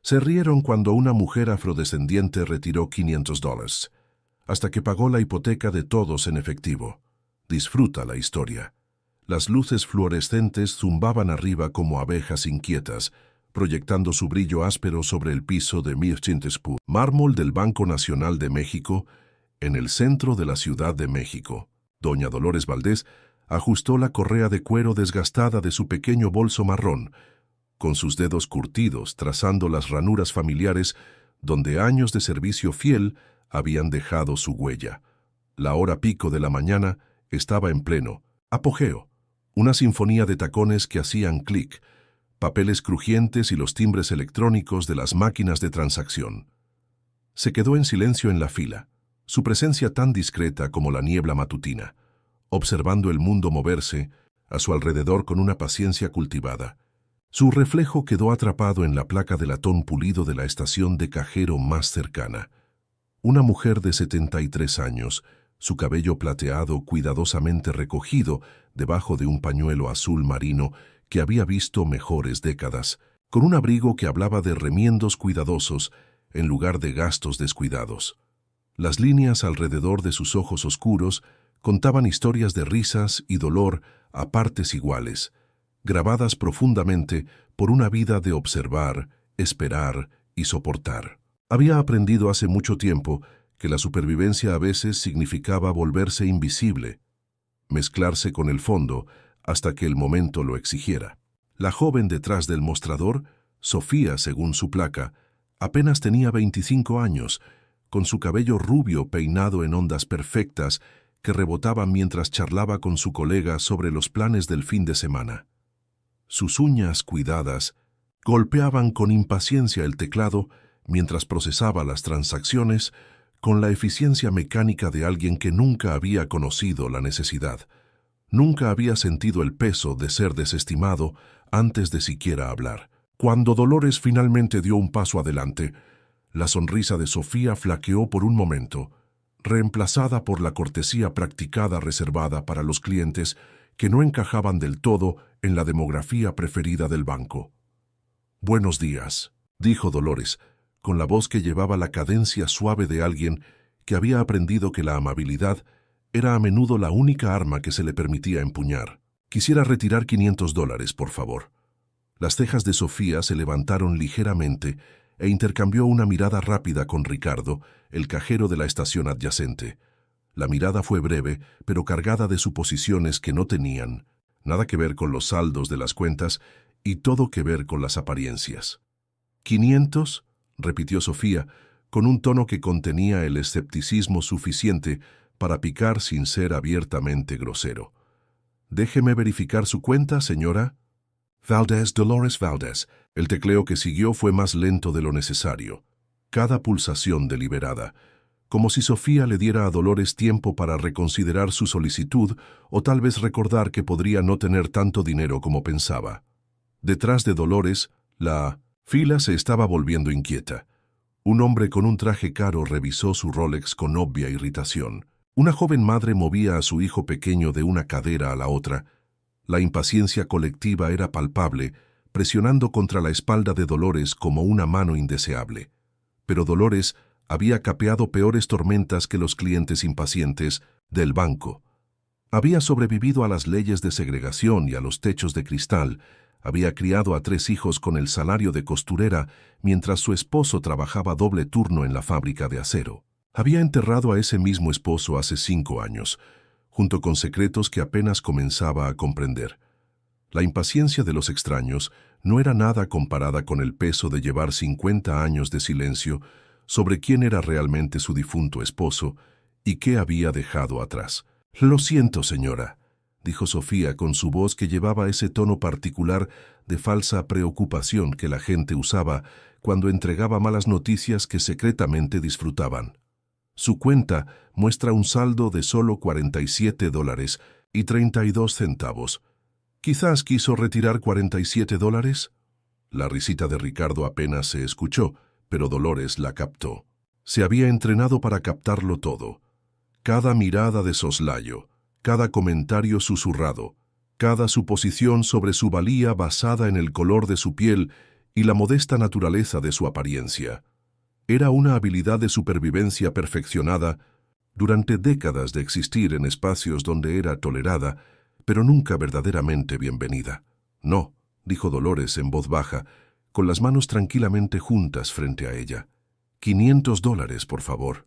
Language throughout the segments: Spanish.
Se rieron cuando una mujer afrodescendiente retiró $500, hasta que pagó la hipoteca de todos en efectivo. Disfruta la historia. Las luces fluorescentes zumbaban arriba como abejas inquietas, proyectando su brillo áspero sobre el piso de Mirchintesput, mármol del Banco Nacional de México, en el centro de la Ciudad de México. Doña Dolores Valdés ajustó la correa de cuero desgastada de su pequeño bolso marrón, con sus dedos curtidos trazando las ranuras familiares donde años de servicio fiel habían dejado su huella. La hora pico de la mañana estaba en pleno apogeo, una sinfonía de tacones que hacían clic, papeles crujientes y los timbres electrónicos de las máquinas de transacción. Se quedó en silencio en la fila, su presencia tan discreta como la niebla matutina, observando el mundo moverse a su alrededor con una paciencia cultivada. Su reflejo quedó atrapado en la placa de latón pulido de la estación de cajero más cercana. Una mujer de 73 años, su cabello plateado cuidadosamente recogido debajo de un pañuelo azul marino que había visto mejores décadas, con un abrigo que hablaba de remiendos cuidadosos en lugar de gastos descuidados. Las líneas alrededor de sus ojos oscuros contaban historias de risas y dolor a partes iguales, grabadas profundamente por una vida de observar, esperar y soportar. Había aprendido hace mucho tiempo que la supervivencia a veces significaba volverse invisible, mezclarse con el fondo hasta que el momento lo exigiera. La joven detrás del mostrador, Sofía según su placa, apenas tenía 25 años, con su cabello rubio peinado en ondas perfectas que rebotaban mientras charlaba con su colega sobre los planes del fin de semana. Sus uñas cuidadas golpeaban con impaciencia el teclado mientras procesaba las transacciones con la eficiencia mecánica de alguien que nunca había conocido la necesidad. Nunca había sentido el peso de ser desestimado antes de siquiera hablar. Cuando Dolores finalmente dio un paso adelante, la sonrisa de Sofía flaqueó por un momento, reemplazada por la cortesía practicada reservada para los clientes que no encajaban del todo en la demografía preferida del banco. «Buenos días», dijo Dolores, con la voz que llevaba la cadencia suave de alguien que había aprendido que la amabilidad era a menudo la única arma que se le permitía empuñar. «Quisiera retirar $500, por favor». Las cejas de Sofía se levantaron ligeramente e intercambió una mirada rápida con Ricardo, el cajero de la estación adyacente. La mirada fue breve, pero cargada de suposiciones que no tenían nada que ver con los saldos de las cuentas y todo que ver con las apariencias. «¿500?» repitió Sofía, con un tono que contenía el escepticismo suficiente para picar sin ser abiertamente grosero. «Déjeme verificar su cuenta, señora». «Valdés, Dolores Valdés». El tecleo que siguió fue más lento de lo necesario, cada pulsación deliberada, como si Sofía le diera a Dolores tiempo para reconsiderar su solicitud o tal vez recordar que podría no tener tanto dinero como pensaba. Detrás de Dolores, la fila se estaba volviendo inquieta. Un hombre con un traje caro revisó su Rolex con obvia irritación. Una joven madre movía a su hijo pequeño de una cadera a la otra. La impaciencia colectiva era palpable, presionando contra la espalda de Dolores como una mano indeseable. Pero Dolores había capeado peores tormentas que los clientes impacientes del banco. Había sobrevivido a las leyes de segregación y a los techos de cristal. Había criado a 3 hijos con el salario de costurera mientras su esposo trabajaba doble turno en la fábrica de acero. Había enterrado a ese mismo esposo hace 5 años, junto con secretos que apenas comenzaba a comprender. La impaciencia de los extraños no era nada comparada con el peso de llevar 50 años de silencio sobre quién era realmente su difunto esposo y qué había dejado atrás. «Lo siento, señora», dijo Sofía con su voz que llevaba ese tono particular de falsa preocupación que la gente usaba cuando entregaba malas noticias que secretamente disfrutaban. Su cuenta muestra un saldo de solo $47.32. «¿Quizás quiso retirar $47? La risita de Ricardo apenas se escuchó, pero Dolores la captó. Se había entrenado para captarlo todo. Cada mirada de soslayo, cada comentario susurrado, cada suposición sobre su valía basada en el color de su piel y la modesta naturaleza de su apariencia. Era una habilidad de supervivencia perfeccionada durante décadas de existir en espacios donde era tolerada, pero nunca verdaderamente bienvenida. No, dijo Dolores en voz baja, con las manos tranquilamente juntas frente a ella. $500, por favor.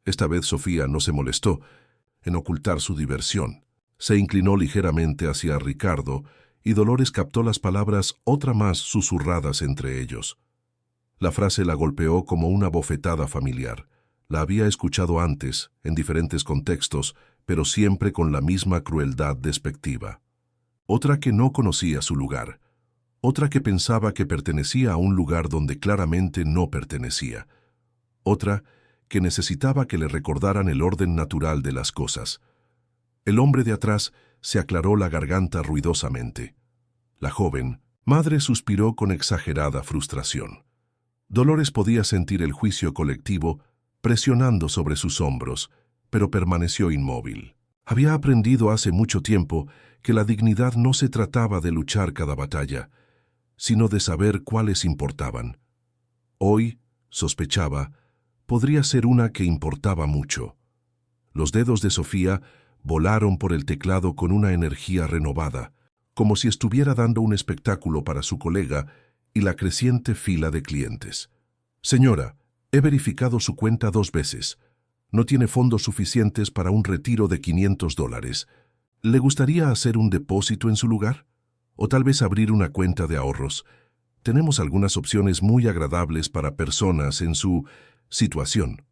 Esta vez Sofía no se molestó en ocultar su diversión. Se inclinó ligeramente hacia Ricardo y Dolores captó las palabras otra más susurradas entre ellos. La frase la golpeó como una bofetada familiar. La había escuchado antes, en diferentes contextos, pero siempre con la misma crueldad despectiva. Otra que no conocía su lugar. Otra que pensaba que pertenecía a un lugar donde claramente no pertenecía. Otra que necesitaba que le recordaran el orden natural de las cosas. El hombre de atrás se aclaró la garganta ruidosamente. La joven madre suspiró con exagerada frustración. Dolores podía sentir el juicio colectivo presionando sobre sus hombros, pero permaneció inmóvil. Había aprendido hace mucho tiempo que la dignidad no se trataba de luchar cada batalla, sino de saber cuáles importaban. Hoy, sospechaba, podría ser una que importaba mucho. Los dedos de Sofía volaron por el teclado con una energía renovada, como si estuviera dando un espectáculo para su colega y la creciente fila de clientes. Señora, he verificado su cuenta 2 veces. No tiene fondos suficientes para un retiro de $500. ¿Le gustaría hacer un depósito en su lugar? O tal vez abrir una cuenta de ahorros. Tenemos algunas opciones muy agradables para personas en su situación.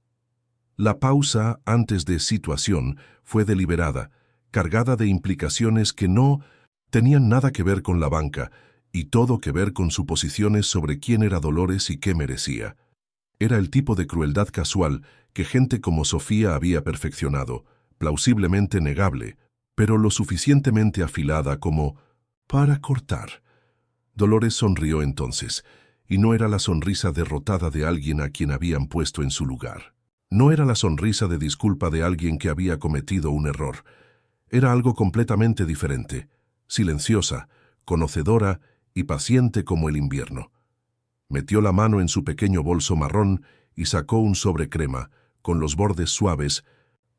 La pausa antes de situación fue deliberada, cargada de implicaciones que no tenían nada que ver con la banca y todo que ver con suposiciones sobre quién era Dolores y qué merecía. Era el tipo de crueldad casual que gente como Sofía había perfeccionado, plausiblemente negable, pero lo suficientemente afilada como para cortar. Dolores sonrió entonces, y no era la sonrisa derrotada de alguien a quien habían puesto en su lugar. No era la sonrisa de disculpa de alguien que había cometido un error. Era algo completamente diferente, silenciosa, conocedora y paciente como el invierno. Metió la mano en su pequeño bolso marrón y sacó un sobre crema, con los bordes suaves,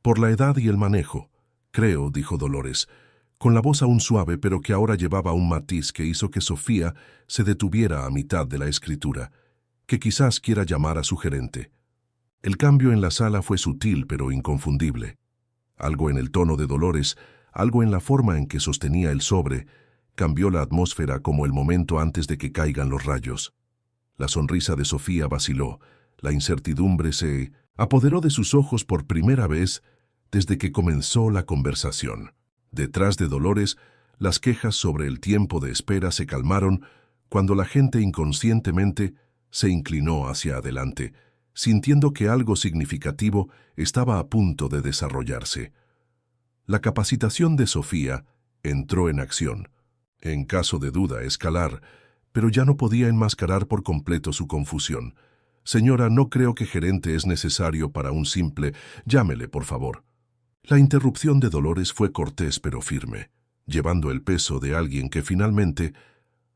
por la edad y el manejo. Creo, dijo Dolores, con la voz aún suave pero que ahora llevaba un matiz que hizo que Sofía se detuviera a mitad de la escritura, que quizás quiera llamar a su gerente. El cambio en la sala fue sutil pero inconfundible. Algo en el tono de Dolores, algo en la forma en que sostenía el sobre, cambió la atmósfera como el momento antes de que caigan los rayos. La sonrisa de Sofía vaciló, la incertidumbre se apoderó de sus ojos por primera vez desde que comenzó la conversación. Detrás de Dolores, las quejas sobre el tiempo de espera se calmaron cuando la gente inconscientemente se inclinó hacia adelante, sintiendo que algo significativo estaba a punto de desarrollarse. La capacitación de Sofía entró en acción. En caso de duda, escalar, pero ya no podía enmascarar por completo su confusión. Señora, no creo que gerente es necesario para un simple «llámele, por favor». La interrupción de Dolores fue cortés pero firme, llevando el peso de alguien que finalmente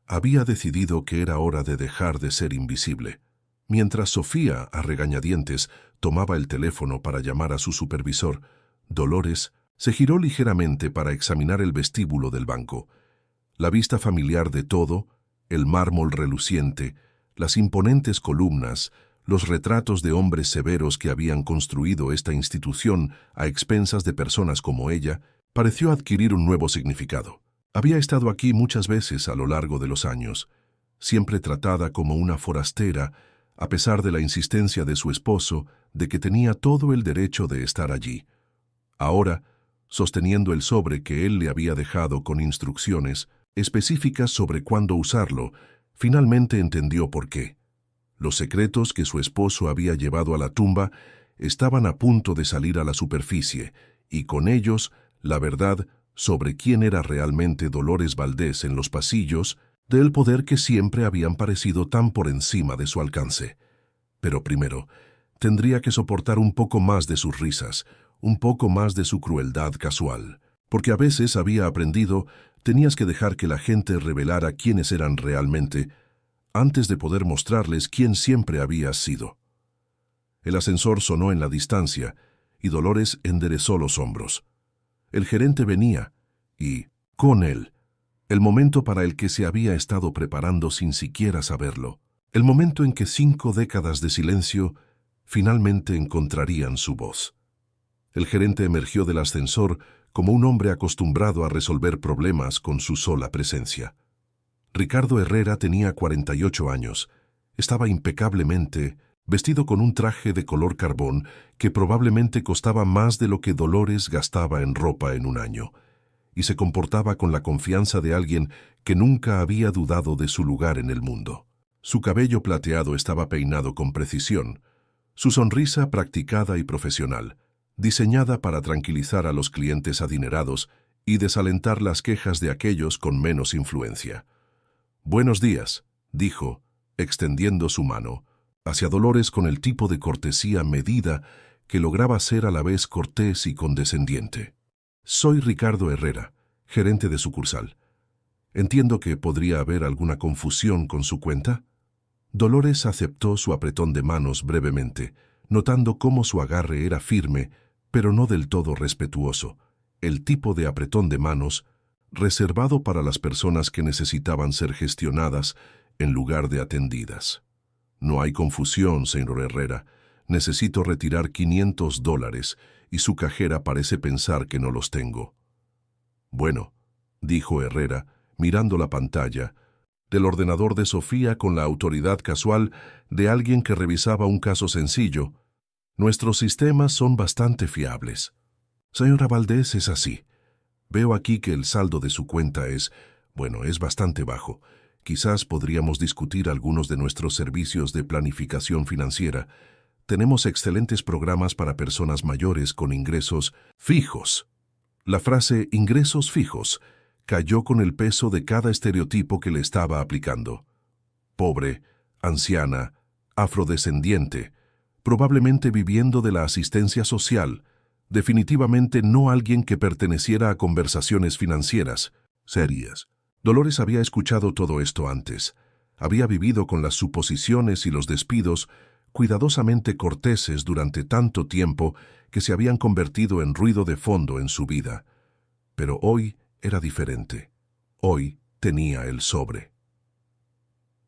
había decidido que era hora de dejar de ser invisible. Mientras Sofía, a regañadientes, tomaba el teléfono para llamar a su supervisor, Dolores se giró ligeramente para examinar el vestíbulo del banco. La vista familiar de todo, el mármol reluciente, las imponentes columnas, los retratos de hombres severos que habían construido esta institución a expensas de personas como ella, pareció adquirir un nuevo significado. Había estado aquí muchas veces a lo largo de los años, siempre tratada como una forastera, a pesar de la insistencia de su esposo de que tenía todo el derecho de estar allí. Ahora, sosteniendo el sobre que él le había dejado con instrucciones específicas sobre cuándo usarlo, finalmente entendió por qué. Los secretos que su esposo había llevado a la tumba estaban a punto de salir a la superficie, y con ellos la verdad sobre quién era realmente Dolores Valdés en los pasillos del poder que siempre habían parecido tan por encima de su alcance. Pero primero, tendría que soportar un poco más de sus risas, un poco más de su crueldad casual, porque a veces había aprendido tenías que dejar que la gente revelara quiénes eran realmente, antes de poder mostrarles quién siempre habías sido. El ascensor sonó en la distancia y Dolores enderezó los hombros. El gerente venía y, con él, el momento para el que se había estado preparando sin siquiera saberlo. El momento en que 5 décadas de silencio finalmente encontrarían su voz. El gerente emergió del ascensor como un hombre acostumbrado a resolver problemas con su sola presencia. Ricardo Herrera tenía 48 años. Estaba impecablemente vestido con un traje de color carbón que probablemente costaba más de lo que Dolores gastaba en ropa en un año, y se comportaba con la confianza de alguien que nunca había dudado de su lugar en el mundo. Su cabello plateado estaba peinado con precisión, su sonrisa practicada y profesional, diseñada para tranquilizar a los clientes adinerados y desalentar las quejas de aquellos con menos influencia. «Buenos días», dijo, extendiendo su mano hacia Dolores con el tipo de cortesía medida que lograba ser a la vez cortés y condescendiente. «Soy Ricardo Herrera, gerente de sucursal. Entiendo que podría haber alguna confusión con su cuenta». Dolores aceptó su apretón de manos brevemente, notando cómo su agarre era firme, pero no del todo respetuoso, el tipo de apretón de manos reservado para las personas que necesitaban ser gestionadas en lugar de atendidas. «No hay confusión, señor Herrera. Necesito retirar $500 y su cajera parece pensar que no los tengo». «Bueno», dijo Herrera, mirando la pantalla del ordenador de Sofía con la autoridad casual de alguien que revisaba un caso sencillo, «nuestros sistemas son bastante fiables. Señora Valdés, es así. Veo aquí que el saldo de su cuenta es bastante bajo. Quizás podríamos discutir algunos de nuestros servicios de planificación financiera. Tenemos excelentes programas para personas mayores con ingresos fijos». La frase «ingresos fijos» cayó con el peso de cada estereotipo que le estaba aplicando. Pobre, anciana, afrodescendiente, probablemente viviendo de la asistencia social, definitivamente no alguien que perteneciera a conversaciones financieras serias. Dolores había escuchado todo esto antes. Había vivido con las suposiciones y los despidos cuidadosamente corteses durante tanto tiempo que se habían convertido en ruido de fondo en su vida. Pero hoy era diferente. Hoy tenía el sobre.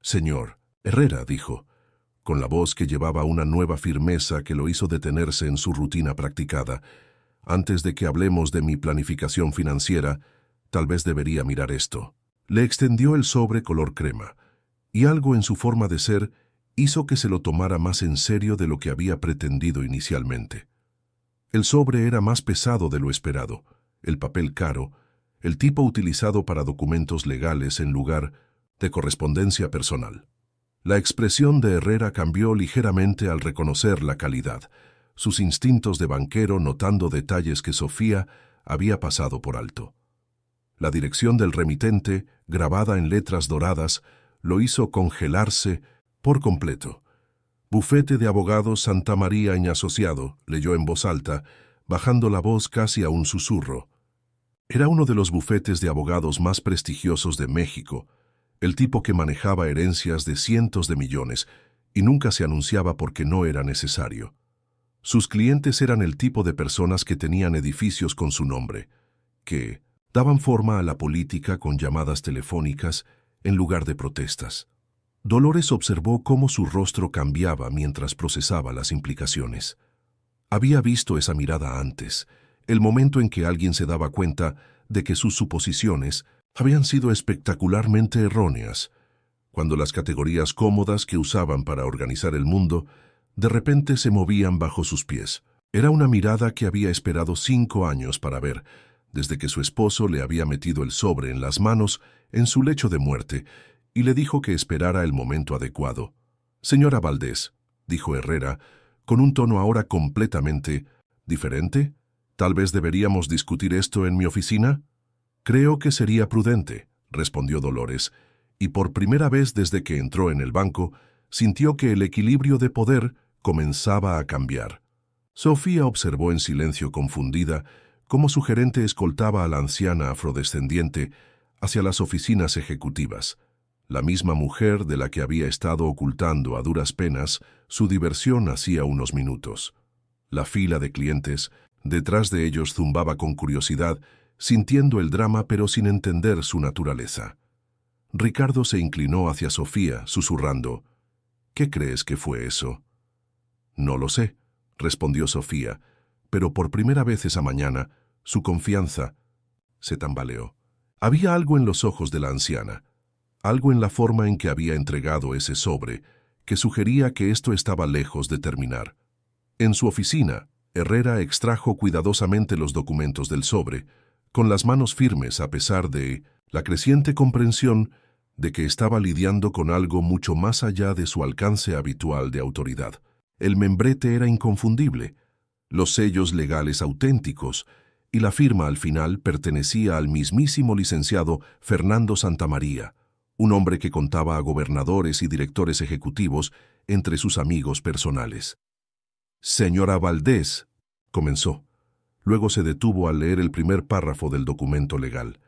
«Señor Herrera», dijo, con la voz que llevaba una nueva firmeza que lo hizo detenerse en su rutina practicada. «Antes de que hablemos de mi planificación financiera, tal vez debería mirar esto». Le extendió el sobre color crema, y algo en su forma de ser hizo que se lo tomara más en serio de lo que había pretendido inicialmente. El sobre era más pesado de lo esperado, el papel caro, el tipo utilizado para documentos legales en lugar de correspondencia personal. La expresión de Herrera cambió ligeramente al reconocer la calidad, sus instintos de banquero notando detalles que Sofía había pasado por alto. La dirección del remitente, grabada en letras doradas, lo hizo congelarse por completo. «Bufete de abogados Santa María y Asociado», leyó en voz alta, bajando la voz casi a un susurro. Era uno de los bufetes de abogados más prestigiosos de México, el tipo que manejaba herencias de cientos de millones y nunca se anunciaba porque no era necesario. Sus clientes eran el tipo de personas que tenían edificios con su nombre, que daban forma a la política con llamadas telefónicas en lugar de protestas. Dolores observó cómo su rostro cambiaba mientras procesaba las implicaciones. Había visto esa mirada antes, el momento en que alguien se daba cuenta de que sus suposiciones habían sido espectacularmente erróneas, cuando las categorías cómodas que usaban para organizar el mundo de repente se movían bajo sus pies. Era una mirada que había esperado 5 años para ver, desde que su esposo le había metido el sobre en las manos en su lecho de muerte y le dijo que esperara el momento adecuado. «Señora Valdés», dijo Herrera, con un tono ahora completamente diferente, «¿tal vez deberíamos discutir esto en mi oficina?» «Creo que sería prudente», respondió Dolores, y por primera vez desde que entró en el banco, sintió que el equilibrio de poder comenzaba a cambiar. Sofía observó en silencio confundida cómo su gerente escoltaba a la anciana afrodescendiente hacia las oficinas ejecutivas. la misma mujer de la que había estado ocultando a duras penas su diversión hacía unos minutos. La fila de clientes, detrás de ellos, zumbaba con curiosidad, sintiendo el drama pero sin entender su naturaleza. Ricardo se inclinó hacia Sofía, susurrando: «¿Qué crees que fue eso?» «No lo sé», respondió Sofía, pero por primera vez esa mañana, su confianza se tambaleó. Había algo en los ojos de la anciana, algo en la forma en que había entregado ese sobre, que sugería que esto estaba lejos de terminar. En su oficina, Herrera extrajo cuidadosamente los documentos del sobre, con las manos firmes a pesar de la creciente comprensión de que estaba lidiando con algo mucho más allá de su alcance habitual de autoridad. El membrete era inconfundible, los sellos legales auténticos, y la firma al final pertenecía al mismísimo licenciado Fernando Santamaría, un hombre que contaba a gobernadores y directores ejecutivos entre sus amigos personales. «Señora Valdés», comenzó. Luego se detuvo al leer el primer párrafo del documento legal.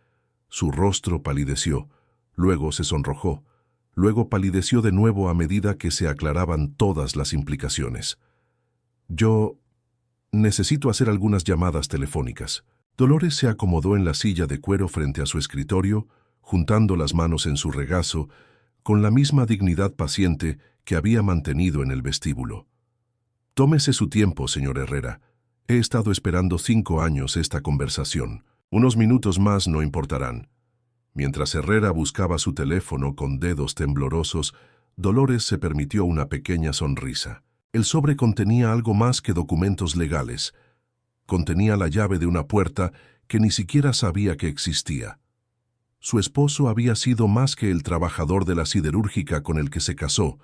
Su rostro palideció, luego se sonrojó, luego palideció de nuevo a medida que se aclaraban todas las implicaciones. «Yo necesito hacer algunas llamadas telefónicas». Dolores se acomodó en la silla de cuero frente a su escritorio, juntando las manos en su regazo, con la misma dignidad paciente que había mantenido en el vestíbulo. «Tómese su tiempo, señor Herrera. He estado esperando 5 años esta conversación. Unos minutos más no importarán». Mientras Herrera buscaba su teléfono con dedos temblorosos, Dolores se permitió una pequeña sonrisa. El sobre contenía algo más que documentos legales. Contenía la llave de una puerta que ni siquiera sabía que existía. Su esposo había sido más que el trabajador de la siderúrgica con el que se casó,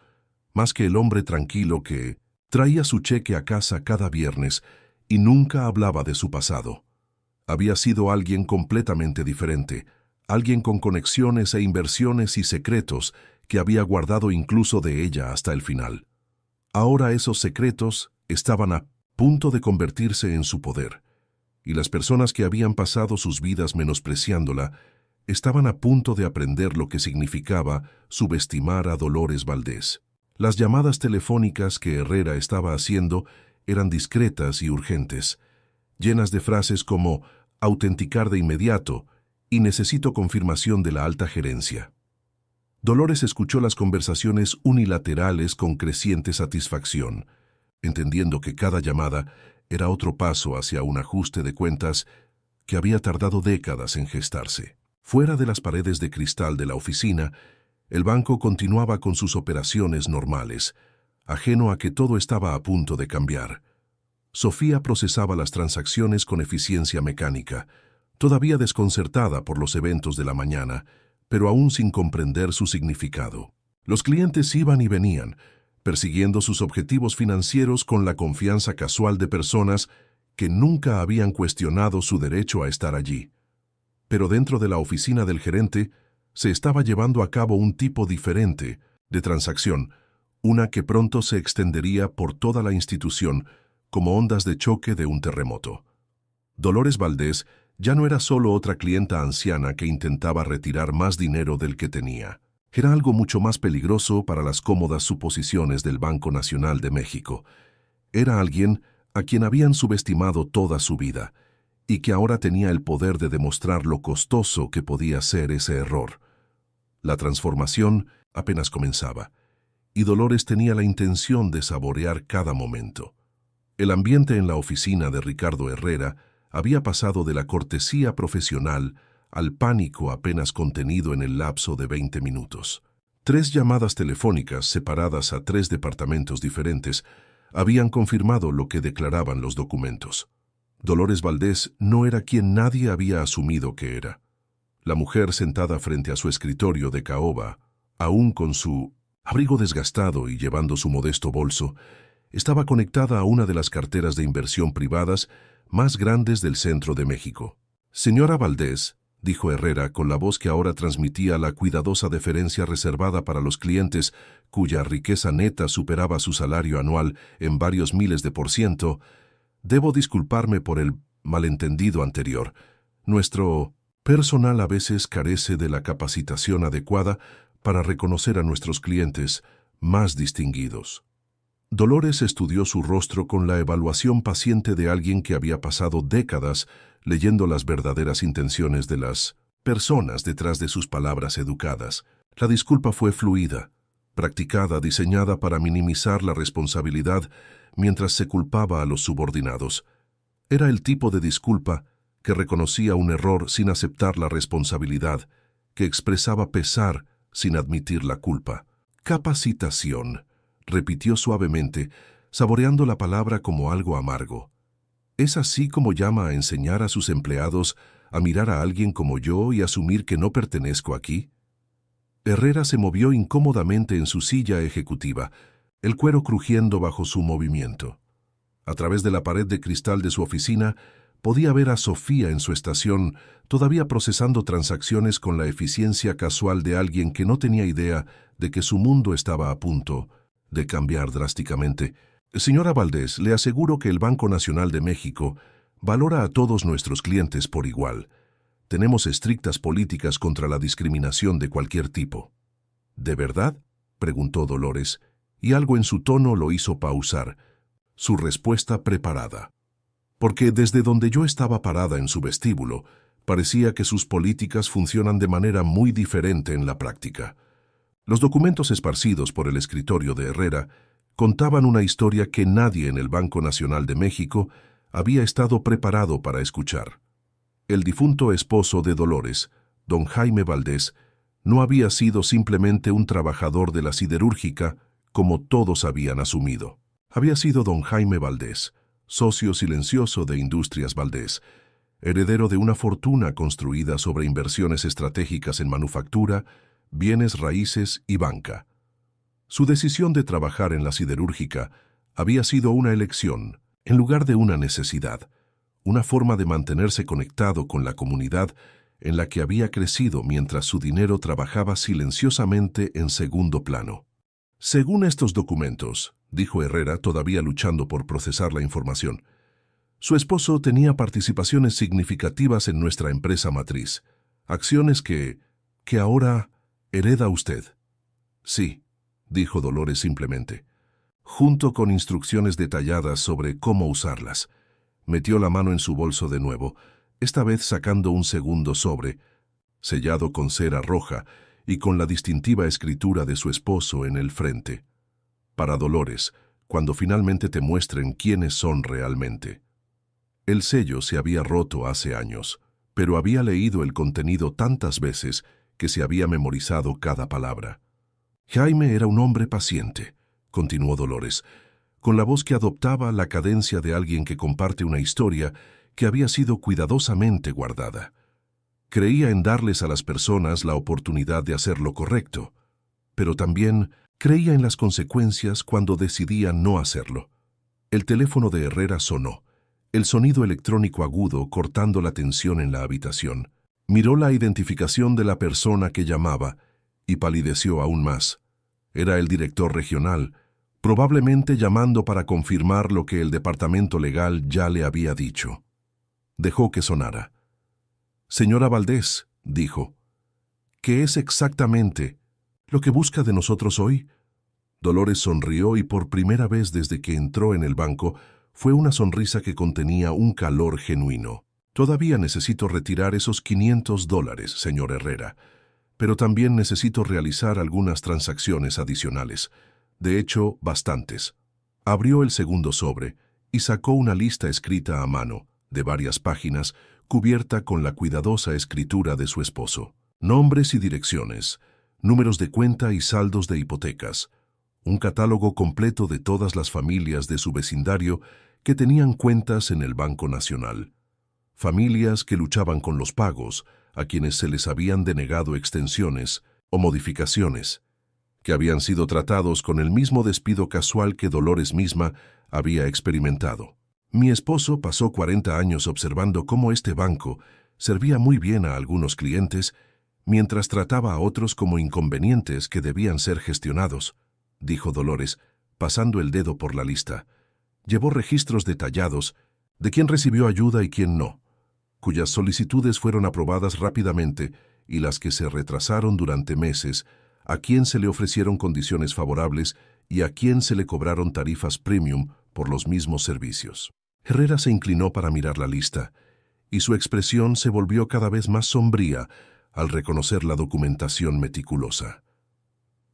más que el hombre tranquilo que traía su cheque a casa cada viernes y nunca hablaba de su pasado. Había sido alguien completamente diferente, alguien con conexiones e inversiones y secretos que había guardado incluso de ella hasta el final. Ahora esos secretos estaban a punto de convertirse en su poder, y las personas que habían pasado sus vidas menospreciándola estaban a punto de aprender lo que significaba subestimar a Dolores Valdés. Las llamadas telefónicas que Herrera estaba haciendo eran discretas y urgentes, llenas de frases como «autenticar de inmediato» y «necesito confirmación de la alta gerencia». Dolores escuchó las conversaciones unilaterales con creciente satisfacción, entendiendo que cada llamada era otro paso hacia un ajuste de cuentas que había tardado décadas en gestarse. Fuera de las paredes de cristal de la oficina, el banco continuaba con sus operaciones normales, ajeno a que todo estaba a punto de cambiar. Sofía procesaba las transacciones con eficiencia mecánica, todavía desconcertada por los eventos de la mañana, pero aún sin comprender su significado. Los clientes iban y venían, persiguiendo sus objetivos financieros con la confianza casual de personas que nunca habían cuestionado su derecho a estar allí. Pero dentro de la oficina del gerente se estaba llevando a cabo un tipo diferente de transacción, una que pronto se extendería por toda la institución como ondas de choque de un terremoto. Dolores Valdés ya no era solo otra clienta anciana que intentaba retirar más dinero del que tenía. Era algo mucho más peligroso para las cómodas suposiciones del Banco Nacional de México. Era alguien a quien habían subestimado toda su vida y que ahora tenía el poder de demostrar lo costoso que podía ser ese error. La transformación apenas comenzaba, y Dolores tenía la intención de saborear cada momento. El ambiente en la oficina de Ricardo Herrera había pasado de la cortesía profesional al pánico apenas contenido en el lapso de 20 minutos. 3 llamadas telefónicas separadas a 3 departamentos diferentes habían confirmado lo que declaraban los documentos. Dolores Valdés no era quien nadie había asumido que era. La mujer sentada frente a su escritorio de caoba, aún con su abrigo desgastado y llevando su modesto bolso, estaba conectada a una de las carteras de inversión privadas más grandes del centro de México. «Señora Valdés», dijo Herrera con la voz que ahora transmitía la cuidadosa deferencia reservada para los clientes cuya riqueza neta superaba su salario anual en varios miles de %, «debo disculparme por el malentendido anterior. Nuestro personal a veces carece de la capacitación adecuada para reconocer a nuestros clientes más distinguidos. Dolores estudió su rostro con la evaluación paciente de alguien que había pasado décadas leyendo las verdaderas intenciones de las personas detrás de sus palabras educadas. La disculpa fue fluida, practicada, diseñada para minimizar la responsabilidad mientras se culpaba a los subordinados. Era el tipo de disculpa que reconocía un error sin aceptar la responsabilidad, que expresaba pesar sin admitir la culpa. Capacitación, repitió suavemente, saboreando la palabra como algo amargo. ¿Es así como llama a enseñar a sus empleados a mirar a alguien como yo y asumir que no pertenezco aquí? Herrera se movió incómodamente en su silla ejecutiva, el cuero crujiendo bajo su movimiento. A través de la pared de cristal de su oficina, podía ver a Sofía en su estación, todavía procesando transacciones con la eficiencia casual de alguien que no tenía idea de que su mundo estaba a punto de cambiar drásticamente. Señora Valdés, le aseguro que el Banco Nacional de México valora a todos nuestros clientes por igual. Tenemos estrictas políticas contra la discriminación de cualquier tipo. ¿De verdad?, preguntó Dolores, y algo en su tono lo hizo pausar, su respuesta preparada. Porque desde donde yo estaba parada en su vestíbulo, parecía que sus políticas funcionan de manera muy diferente en la práctica. Los documentos esparcidos por el escritorio de Herrera contaban una historia que nadie en el Banco Nacional de México había estado preparado para escuchar. El difunto esposo de Dolores, don Jaime Valdés, no había sido simplemente un trabajador de la siderúrgica como todos habían asumido. Había sido don Jaime Valdés, socio silencioso de Industrias Valdés, heredero de una fortuna construida sobre inversiones estratégicas en manufactura, bienes raíces y banca. Su decisión de trabajar en la siderúrgica había sido una elección, en lugar de una necesidad, una forma de mantenerse conectado con la comunidad en la que había crecido mientras su dinero trabajaba silenciosamente en segundo plano. Según estos documentos, dijo Herrera, todavía luchando por procesar la información, su esposo tenía participaciones significativas en nuestra empresa matriz, acciones que ahora hereda usted. Sí, dijo Dolores simplemente, junto con instrucciones detalladas sobre cómo usarlas. Metió la mano en su bolso de nuevo, esta vez sacando un segundo sobre, sellado con cera roja y con la distintiva escritura de su esposo en el frente. Para Dolores, cuando finalmente te muestren quiénes son realmente. El sello se había roto hace años, pero había leído el contenido tantas veces que se había memorizado cada palabra. Jaime era un hombre paciente, continuó Dolores, con la voz que adoptaba la cadencia de alguien que comparte una historia que había sido cuidadosamente guardada. Creía en darles a las personas la oportunidad de hacer lo correcto, pero también creía en las consecuencias cuando decidía no hacerlo. El teléfono de Herrera sonó, el sonido electrónico agudo cortando la tensión en la habitación. Miró la identificación de la persona que llamaba y palideció aún más. Era el director regional, probablemente llamando para confirmar lo que el departamento legal ya le había dicho. Dejó que sonara. Señora Valdés, dijo, ¿qué es exactamente lo que busca de nosotros hoy? Dolores sonrió y por primera vez desde que entró en el banco fue una sonrisa que contenía un calor genuino. Todavía necesito retirar esos $500, señor Herrera, pero también necesito realizar algunas transacciones adicionales. De hecho, bastantes. Abrió el segundo sobre y sacó una lista escrita a mano, de varias páginas, cubierta con la cuidadosa escritura de su esposo. Nombres y direcciones, números de cuenta y saldos de hipotecas, un catálogo completo de todas las familias de su vecindario que tenían cuentas en el Banco Nacional. Familias que luchaban con los pagos, a quienes se les habían denegado extensiones o modificaciones, que habían sido tratados con el mismo despido casual que Dolores misma había experimentado. Mi esposo pasó 40 años observando cómo este banco servía muy bien a algunos clientes, mientras trataba a otros como inconvenientes que debían ser gestionados, dijo Dolores, pasando el dedo por la lista. Llevó registros detallados de quién recibió ayuda y quién no, cuyas solicitudes fueron aprobadas rápidamente y las que se retrasaron durante meses, a quién se le ofrecieron condiciones favorables y a quién se le cobraron tarifas premium por los mismos servicios. Herrera se inclinó para mirar la lista, y su expresión se volvió cada vez más sombría al reconocer la documentación meticulosa.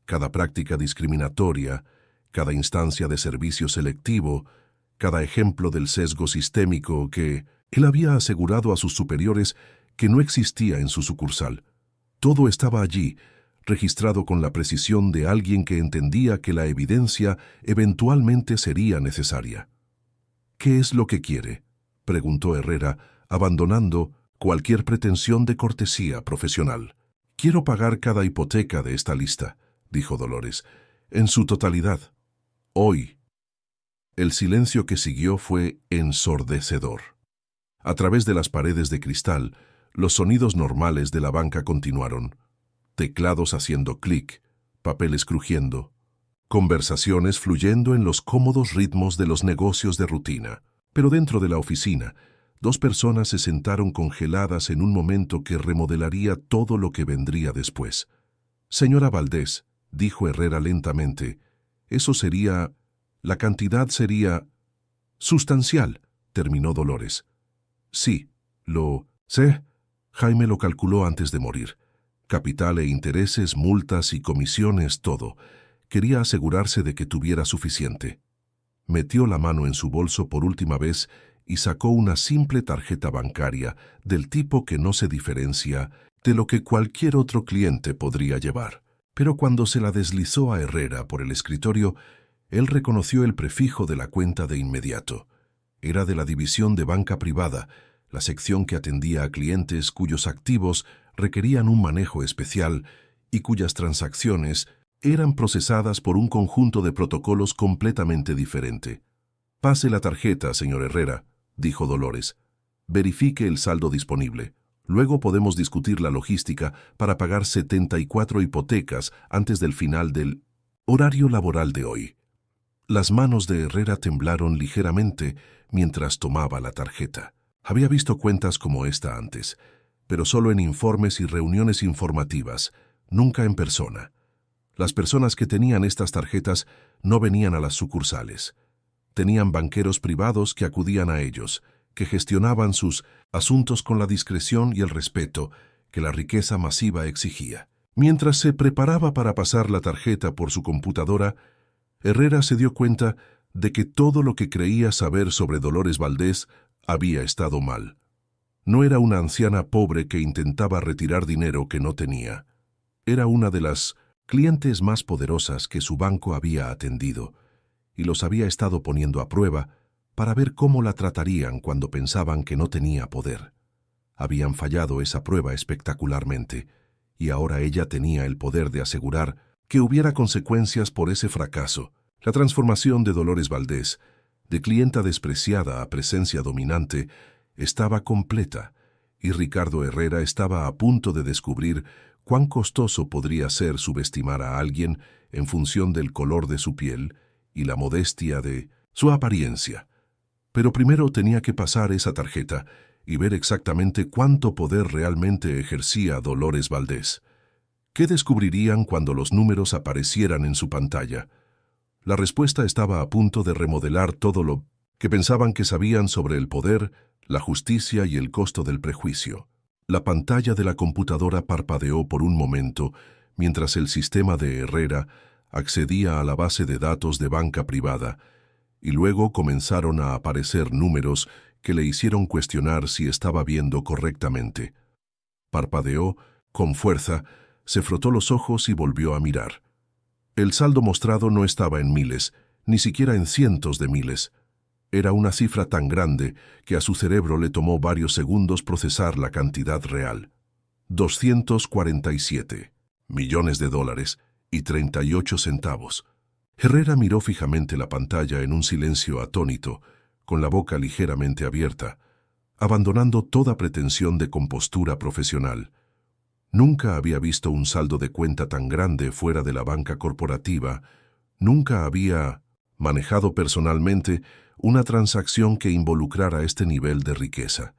Cada práctica discriminatoria, cada instancia de servicio selectivo, cada ejemplo del sesgo sistémico que él había asegurado a sus superiores que no existía en su sucursal. Todo estaba allí, registrado con la precisión de alguien que entendía que la evidencia eventualmente sería necesaria. «¿Qué es lo que quiere?», preguntó Herrera, abandonando cualquier pretensión de cortesía profesional. «Quiero pagar cada hipoteca de esta lista», dijo Dolores, «en su totalidad. Hoy». El silencio que siguió fue ensordecedor. A través de las paredes de cristal, los sonidos normales de la banca continuaron. Teclados haciendo clic, papeles crujiendo, conversaciones fluyendo en los cómodos ritmos de los negocios de rutina. Pero dentro de la oficina, dos personas se sentaron congeladas en un momento que remodelaría todo lo que vendría después. «Señora Valdés», dijo Herrera lentamente, «eso sería... la cantidad sería... sustancial», terminó Dolores. «Sí, lo sé». Jaime lo calculó antes de morir. Capital e intereses, multas y comisiones, todo. Quería asegurarse de que tuviera suficiente. Metió la mano en su bolso por última vez y sacó una simple tarjeta bancaria del tipo que no se diferencia de lo que cualquier otro cliente podría llevar. Pero cuando se la deslizó a Herrera por el escritorio, él reconoció el prefijo de la cuenta de inmediato. Era de la división de banca privada, la sección que atendía a clientes cuyos activos requerían un manejo especial y cuyas transacciones eran procesadas por un conjunto de protocolos completamente diferente. «Pase la tarjeta, señor Herrera», dijo Dolores. «Verifique el saldo disponible. Luego podemos discutir la logística para pagar 74 hipotecas antes del final del horario laboral de hoy». Las manos de Herrera temblaron ligeramente mientras tomaba la tarjeta. Había visto cuentas como esta antes, pero solo en informes y reuniones informativas, nunca en persona. Las personas que tenían estas tarjetas no venían a las sucursales. Tenían banqueros privados que acudían a ellos, que gestionaban sus asuntos con la discreción y el respeto que la riqueza masiva exigía. Mientras se preparaba para pasar la tarjeta por su computadora, Herrera se dio cuenta de que todo lo que creía saber sobre Dolores Valdés había estado mal. No era una anciana pobre que intentaba retirar dinero que no tenía. Era una de las clientes más poderosas que su banco había atendido, y los había estado poniendo a prueba para ver cómo la tratarían cuando pensaban que no tenía poder. Habían fallado esa prueba espectacularmente, y ahora ella tenía el poder de asegurar que hubiera consecuencias por ese fracaso. La transformación de Dolores Valdés, de clienta despreciada a presencia dominante, estaba completa, y Ricardo Herrera estaba a punto de descubrir cuán costoso podría ser subestimar a alguien en función del color de su piel y la modestia de su apariencia. Pero primero tenía que pasar esa tarjeta y ver exactamente cuánto poder realmente ejercía Dolores Valdés. ¿Qué descubrirían cuando los números aparecieran en su pantalla? La respuesta estaba a punto de remodelar todo lo que pensaban que sabían sobre el poder, la justicia y el costo del prejuicio. La pantalla de la computadora parpadeó por un momento mientras el sistema de Herrera accedía a la base de datos de banca privada, y luego comenzaron a aparecer números que le hicieron cuestionar si estaba viendo correctamente. Parpadeó con fuerza, se frotó los ojos y volvió a mirar. El saldo mostrado no estaba en miles, ni siquiera en cientos de miles. Era una cifra tan grande que a su cerebro le tomó varios segundos procesar la cantidad real. 247 millones de dólares y 38 centavos. Herrera miró fijamente la pantalla en un silencio atónito, con la boca ligeramente abierta, abandonando toda pretensión de compostura profesional. Nunca había visto un saldo de cuenta tan grande fuera de la banca corporativa, nunca había manejado personalmente una transacción que involucrara este nivel de riqueza.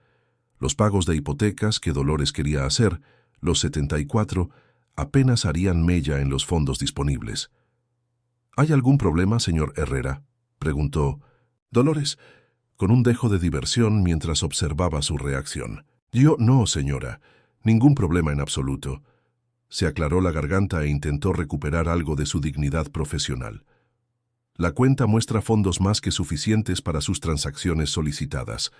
Los pagos de hipotecas que Dolores quería hacer, los 74, apenas harían mella en los fondos disponibles. ¿Hay algún problema, señor Herrera?, preguntó Dolores, con un dejo de diversión mientras observaba su reacción. Yo no, señora. Ningún problema en absoluto. Se aclaró la garganta e intentó recuperar algo de su dignidad profesional. La cuenta muestra fondos más que suficientes para sus transacciones solicitadas.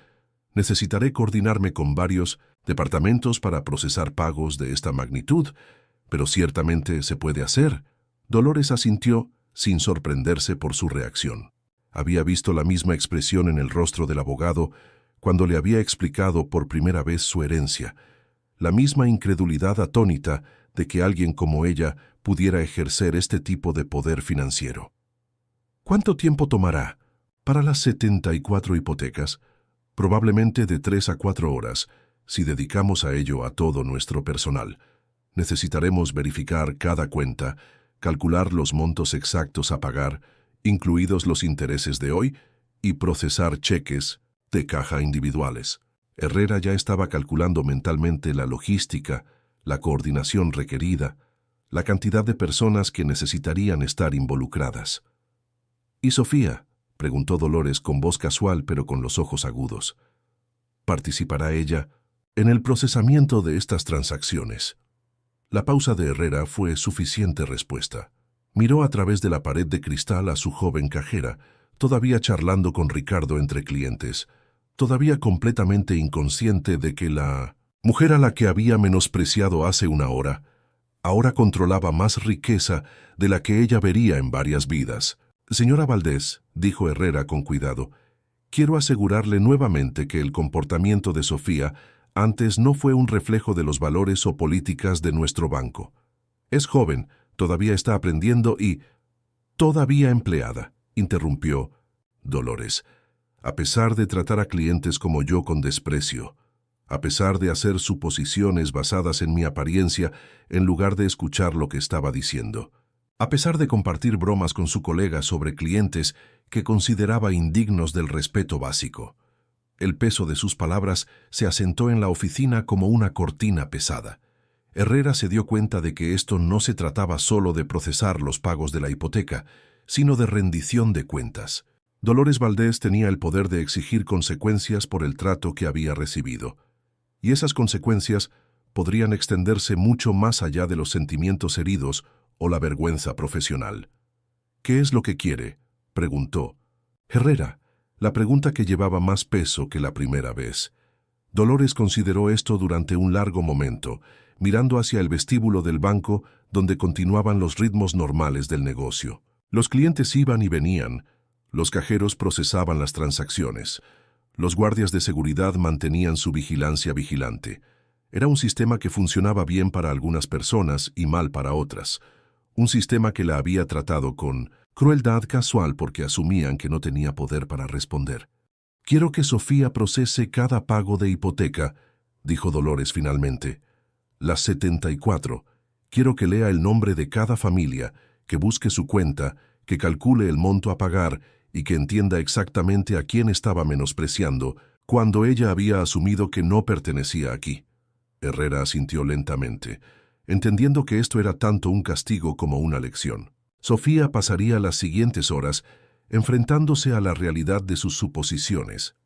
Necesitaré coordinarme con varios departamentos para procesar pagos de esta magnitud, pero ciertamente se puede hacer. Dolores asintió, sin sorprenderse por su reacción. Había visto la misma expresión en el rostro del abogado cuando le había explicado por primera vez su herencia, la misma incredulidad atónita de que alguien como ella pudiera ejercer este tipo de poder financiero. ¿Cuánto tiempo tomará para las 74 hipotecas? Probablemente de 3 a 4 horas, si dedicamos a ello a todo nuestro personal. Necesitaremos verificar cada cuenta, calcular los montos exactos a pagar, incluidos los intereses de hoy, y procesar cheques de caja individuales. Herrera ya estaba calculando mentalmente la logística, la coordinación requerida, la cantidad de personas que necesitarían estar involucradas. ¿Y Sofía?, preguntó Dolores con voz casual pero con los ojos agudos. ¿Participará ella en el procesamiento de estas transacciones? La pausa de Herrera fue suficiente respuesta. Miró a través de la pared de cristal a su joven cajera, todavía charlando con Ricardo entre clientes, todavía completamente inconsciente de que la mujer a la que había menospreciado hace una hora, ahora controlaba más riqueza de la que ella vería en varias vidas. Señora Valdés, dijo Herrera con cuidado, quiero asegurarle nuevamente que el comportamiento de Sofía antes no fue un reflejo de los valores o políticas de nuestro banco. Es joven, todavía está aprendiendo y... Todavía empleada, interrumpió Dolores. A pesar de tratar a clientes como yo con desprecio, a pesar de hacer suposiciones basadas en mi apariencia en lugar de escuchar lo que estaba diciendo, a pesar de compartir bromas con su colega sobre clientes que consideraba indignos del respeto básico. El peso de sus palabras se asentó en la oficina como una cortina pesada. Herrera se dio cuenta de que esto no se trataba solo de procesar los pagos de la hipoteca, sino de rendición de cuentas. Dolores Valdés tenía el poder de exigir consecuencias por el trato que había recibido, y esas consecuencias podrían extenderse mucho más allá de los sentimientos heridos o la vergüenza profesional. ¿Qué es lo que quiere?, preguntó Herrera, la pregunta que llevaba más peso que la primera vez. Dolores consideró esto durante un largo momento, mirando hacia el vestíbulo del banco donde continuaban los ritmos normales del negocio. Los clientes iban y venían, los cajeros procesaban las transacciones, los guardias de seguridad mantenían su vigilancia vigilante. Era un sistema que funcionaba bien para algunas personas y mal para otras. Un sistema que la había tratado con crueldad casual porque asumían que no tenía poder para responder. Quiero que Sofía procese cada pago de hipoteca, dijo Dolores finalmente. Las 74. Quiero que lea el nombre de cada familia, que busque su cuenta, que calcule el monto a pagar y que entienda exactamente a quién estaba menospreciando cuando ella había asumido que no pertenecía aquí. Herrera asintió lentamente, entendiendo que esto era tanto un castigo como una lección. Sofía pasaría las siguientes horas enfrentándose a la realidad de sus suposiciones,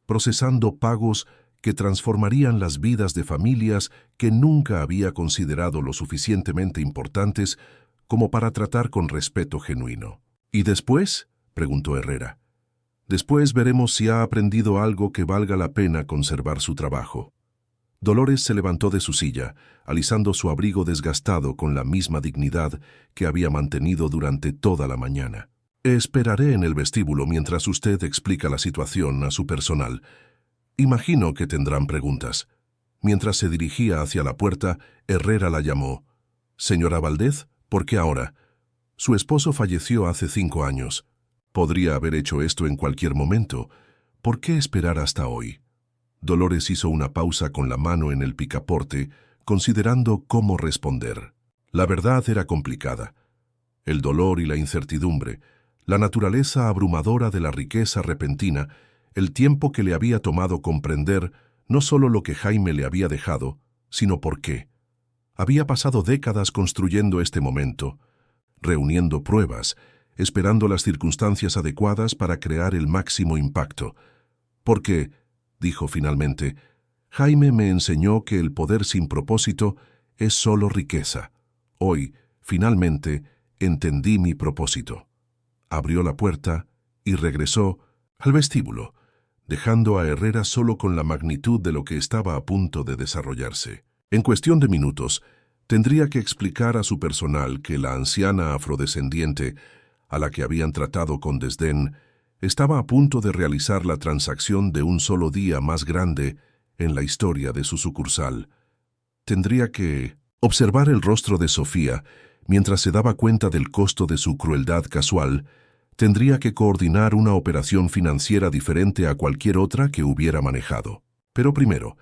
procesando pagos que transformarían las vidas de familias que nunca había considerado lo suficientemente importantes como para tratar con respeto genuino. ¿Y después?, preguntó Herrera. Después veremos si ha aprendido algo que valga la pena conservar su trabajo. Dolores se levantó de su silla, alisando su abrigo desgastado con la misma dignidad que había mantenido durante toda la mañana. Esperaré en el vestíbulo mientras usted explica la situación a su personal. Imagino que tendrán preguntas. Mientras se dirigía hacia la puerta, Herrera la llamó. «Señora Valdés, ¿por qué ahora? Su esposo falleció hace 5 años. Podría haber hecho esto en cualquier momento. ¿Por qué esperar hasta hoy?» Dolores hizo una pausa con la mano en el picaporte, considerando cómo responder. La verdad era complicada. El dolor y la incertidumbre, la naturaleza abrumadora de la riqueza repentina, el tiempo que le había tomado comprender no solo lo que Jaime le había dejado, sino por qué. Había pasado décadas construyendo este momento, reuniendo pruebas, esperando las circunstancias adecuadas para crear el máximo impacto. Porque, dijo finalmente, Jaime me enseñó que el poder sin propósito es solo riqueza. Hoy, finalmente, entendí mi propósito. Abrió la puerta y regresó al vestíbulo, dejando a Herrera solo con la magnitud de lo que estaba a punto de desarrollarse. En cuestión de minutos, tendría que explicar a su personal que la anciana afrodescendiente, a la que habían tratado con desdén, estaba a punto de realizar la transacción de un solo día más grande en la historia de su sucursal. Tendría que observar el rostro de Sofía mientras se daba cuenta del costo de su crueldad casual. Tendría que coordinar una operación financiera diferente a cualquier otra que hubiera manejado. Pero primero,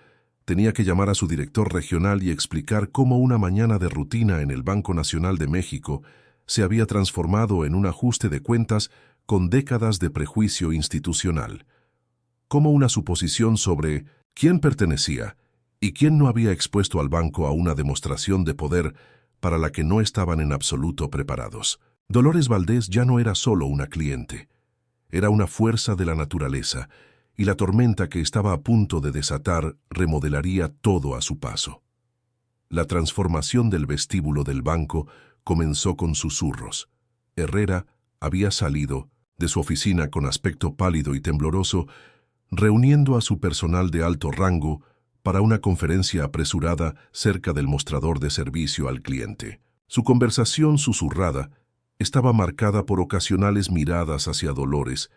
tenía que llamar a su director regional y explicar cómo una mañana de rutina en el Banco Nacional de México se había transformado en un ajuste de cuentas con décadas de prejuicio institucional. Cómo una suposición sobre quién pertenecía y quién no había expuesto al banco a una demostración de poder para la que no estaban en absoluto preparados. Dolores Valdés ya no era solo una cliente. Era una fuerza de la naturaleza, y la tormenta que estaba a punto de desatar remodelaría todo a su paso. La transformación del vestíbulo del banco comenzó con susurros. Herrera había salido de su oficina con aspecto pálido y tembloroso, reuniendo a su personal de alto rango para una conferencia apresurada cerca del mostrador de servicio al cliente. Su conversación susurrada estaba marcada por ocasionales miradas hacia Dolores,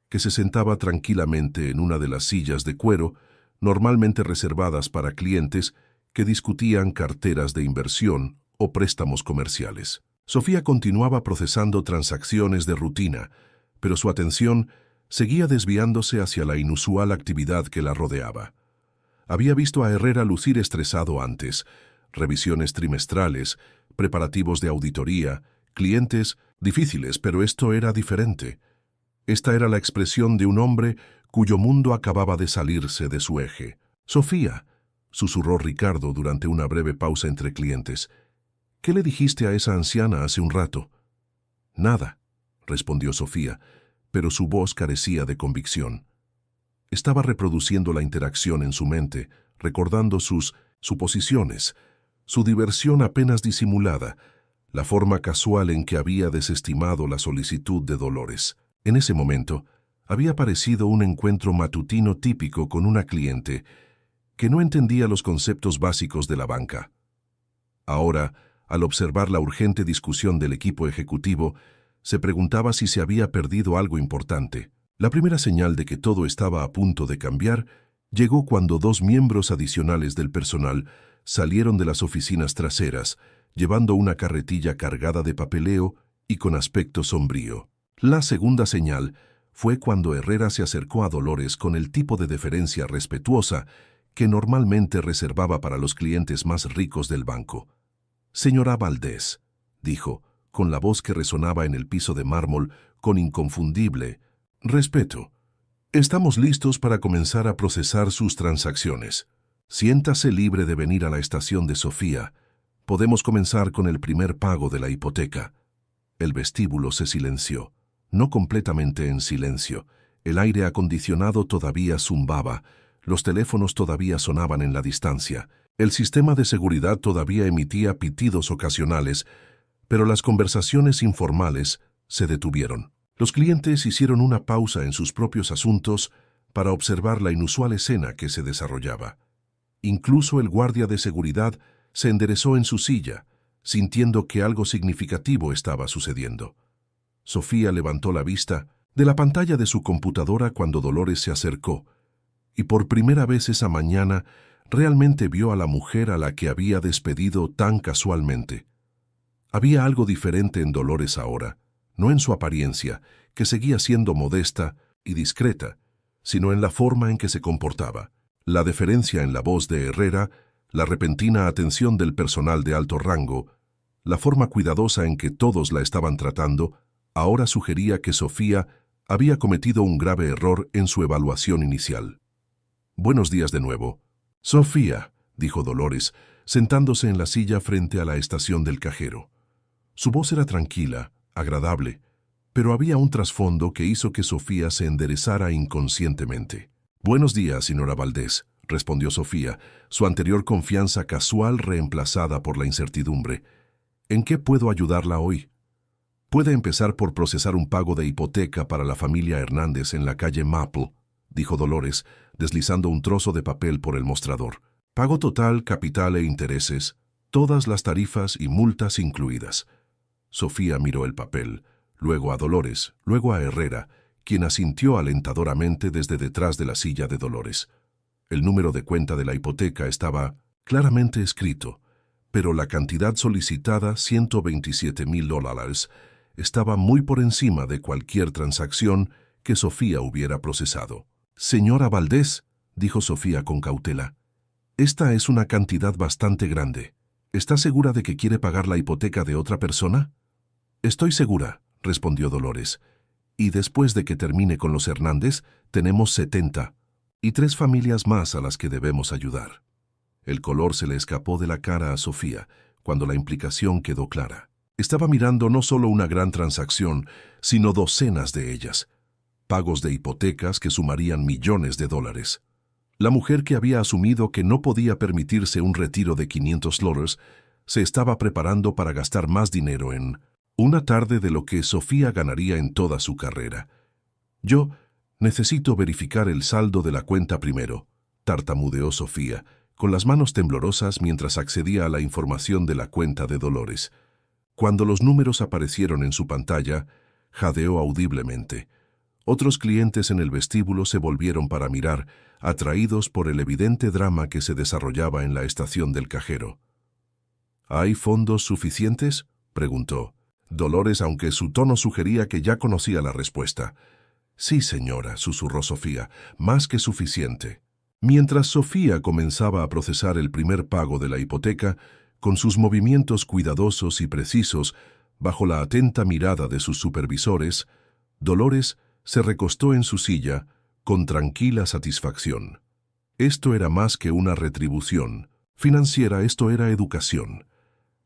que se sentaba tranquilamente en una de las sillas de cuero, normalmente reservadas para clientes que discutían carteras de inversión o préstamos comerciales. Sofía continuaba procesando transacciones de rutina, pero su atención seguía desviándose hacia la inusual actividad que la rodeaba. Había visto a Herrera lucir estresado antes: revisiones trimestrales, preparativos de auditoría, clientes difíciles, pero esto era diferente. Esta era la expresión de un hombre cuyo mundo acababa de salirse de su eje. «Sofía», susurró Ricardo durante una breve pausa entre clientes, «¿qué le dijiste a esa anciana hace un rato?» «Nada», respondió Sofía, pero su voz carecía de convicción. Estaba reproduciendo la interacción en su mente, recordando sus suposiciones, su diversión apenas disimulada, la forma casual en que había desestimado la solicitud de Dolores. En ese momento, había parecido un encuentro matutino típico con una cliente que no entendía los conceptos básicos de la banca. Ahora, al observar la urgente discusión del equipo ejecutivo, se preguntaba si se había perdido algo importante. La primera señal de que todo estaba a punto de cambiar llegó cuando 2 miembros adicionales del personal salieron de las oficinas traseras, llevando una carretilla cargada de papeleo y con aspecto sombrío. La segunda señal fue cuando Herrera se acercó a Dolores con el tipo de deferencia respetuosa que normalmente reservaba para los clientes más ricos del banco. «Señora Valdés», dijo, con la voz que resonaba en el piso de mármol con inconfundible respeto, «estamos listos para comenzar a procesar sus transacciones. Siéntase libre de venir a la estación de Sofía. Podemos comenzar con el primer pago de la hipoteca». El vestíbulo se silenció. No completamente en silencio. El aire acondicionado todavía zumbaba, los teléfonos todavía sonaban en la distancia, el sistema de seguridad todavía emitía pitidos ocasionales, pero las conversaciones informales se detuvieron. Los clientes hicieron una pausa en sus propios asuntos para observar la inusual escena que se desarrollaba. Incluso el guardia de seguridad se enderezó en su silla, sintiendo que algo significativo estaba sucediendo. Sofía levantó la vista de la pantalla de su computadora cuando Dolores se acercó, y por primera vez esa mañana realmente vio a la mujer a la que había despedido tan casualmente. Había algo diferente en Dolores ahora, no en su apariencia, que seguía siendo modesta y discreta, sino en la forma en que se comportaba. La deferencia en la voz de Herrera, la repentina atención del personal de alto rango, la forma cuidadosa en que todos la estaban tratando, ahora sugería que Sofía había cometido un grave error en su evaluación inicial. «Buenos días de nuevo». «Sofía», dijo Dolores, sentándose en la silla frente a la estación del cajero. Su voz era tranquila, agradable, pero había un trasfondo que hizo que Sofía se enderezara inconscientemente. «Buenos días, señora Valdés», respondió Sofía, su anterior confianza casual reemplazada por la incertidumbre. «¿En qué puedo ayudarla hoy?» «Puede empezar por procesar un pago de hipoteca para la familia Hernández en la calle Maple», dijo Dolores, deslizando un trozo de papel por el mostrador. «Pago total, capital e intereses, todas las tarifas y multas incluidas». Sofía miró el papel, luego a Dolores, luego a Herrera, quien asintió alentadoramente desde detrás de la silla de Dolores. El número de cuenta de la hipoteca estaba claramente escrito, pero la cantidad solicitada, $127,000, estaba muy por encima de cualquier transacción que Sofía hubiera procesado. «Señora Valdés», dijo Sofía con cautela, «esta es una cantidad bastante grande. ¿Está segura de que quiere pagar la hipoteca de otra persona?» «Estoy segura», respondió Dolores. «Y después de que termine con los Hernández, tenemos 70 y 3 familias más a las que debemos ayudar». El color se le escapó de la cara a Sofía cuando la implicación quedó clara. Estaba mirando no solo una gran transacción, sino docenas de ellas. Pagos de hipotecas que sumarían millones de dólares. La mujer que había asumido que no podía permitirse un retiro de $500 se estaba preparando para gastar más dinero en una tarde de lo que Sofía ganaría en toda su carrera. «Yo necesito verificar el saldo de la cuenta primero», tartamudeó Sofía, con las manos temblorosas mientras accedía a la información de la cuenta de Dolores. Cuando los números aparecieron en su pantalla, jadeó audiblemente. Otros clientes en el vestíbulo se volvieron para mirar, atraídos por el evidente drama que se desarrollaba en la estación del cajero. «¿Hay fondos suficientes?», preguntó Dolores, aunque su tono sugería que ya conocía la respuesta. «Sí, señora», susurró Sofía, «más que suficiente». Mientras Sofía comenzaba a procesar el primer pago de la hipoteca, con sus movimientos cuidadosos y precisos, bajo la atenta mirada de sus supervisores, Dolores se recostó en su silla con tranquila satisfacción. Esto era más que una retribución financiera, esto era educación.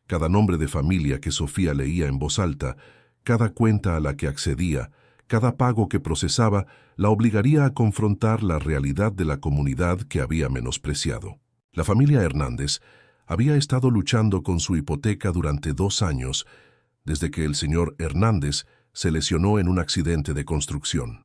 Cada nombre de familia que Sofía leía en voz alta, cada cuenta a la que accedía, cada pago que procesaba, la obligaría a confrontar la realidad de la comunidad que había menospreciado. La familia Hernández había estado luchando con su hipoteca durante 2 años, desde que el señor Hernández se lesionó en un accidente de construcción.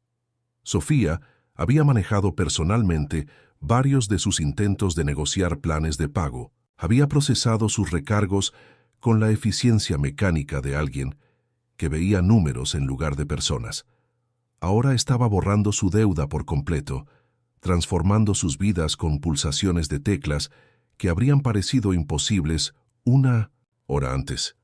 Sofía había manejado personalmente varios de sus intentos de negociar planes de pago, había procesado sus recargos con la eficiencia mecánica de alguien que veía números en lugar de personas. Ahora estaba borrando su deuda por completo, transformando sus vidas con pulsaciones de teclas que habrían parecido imposibles una hora antes.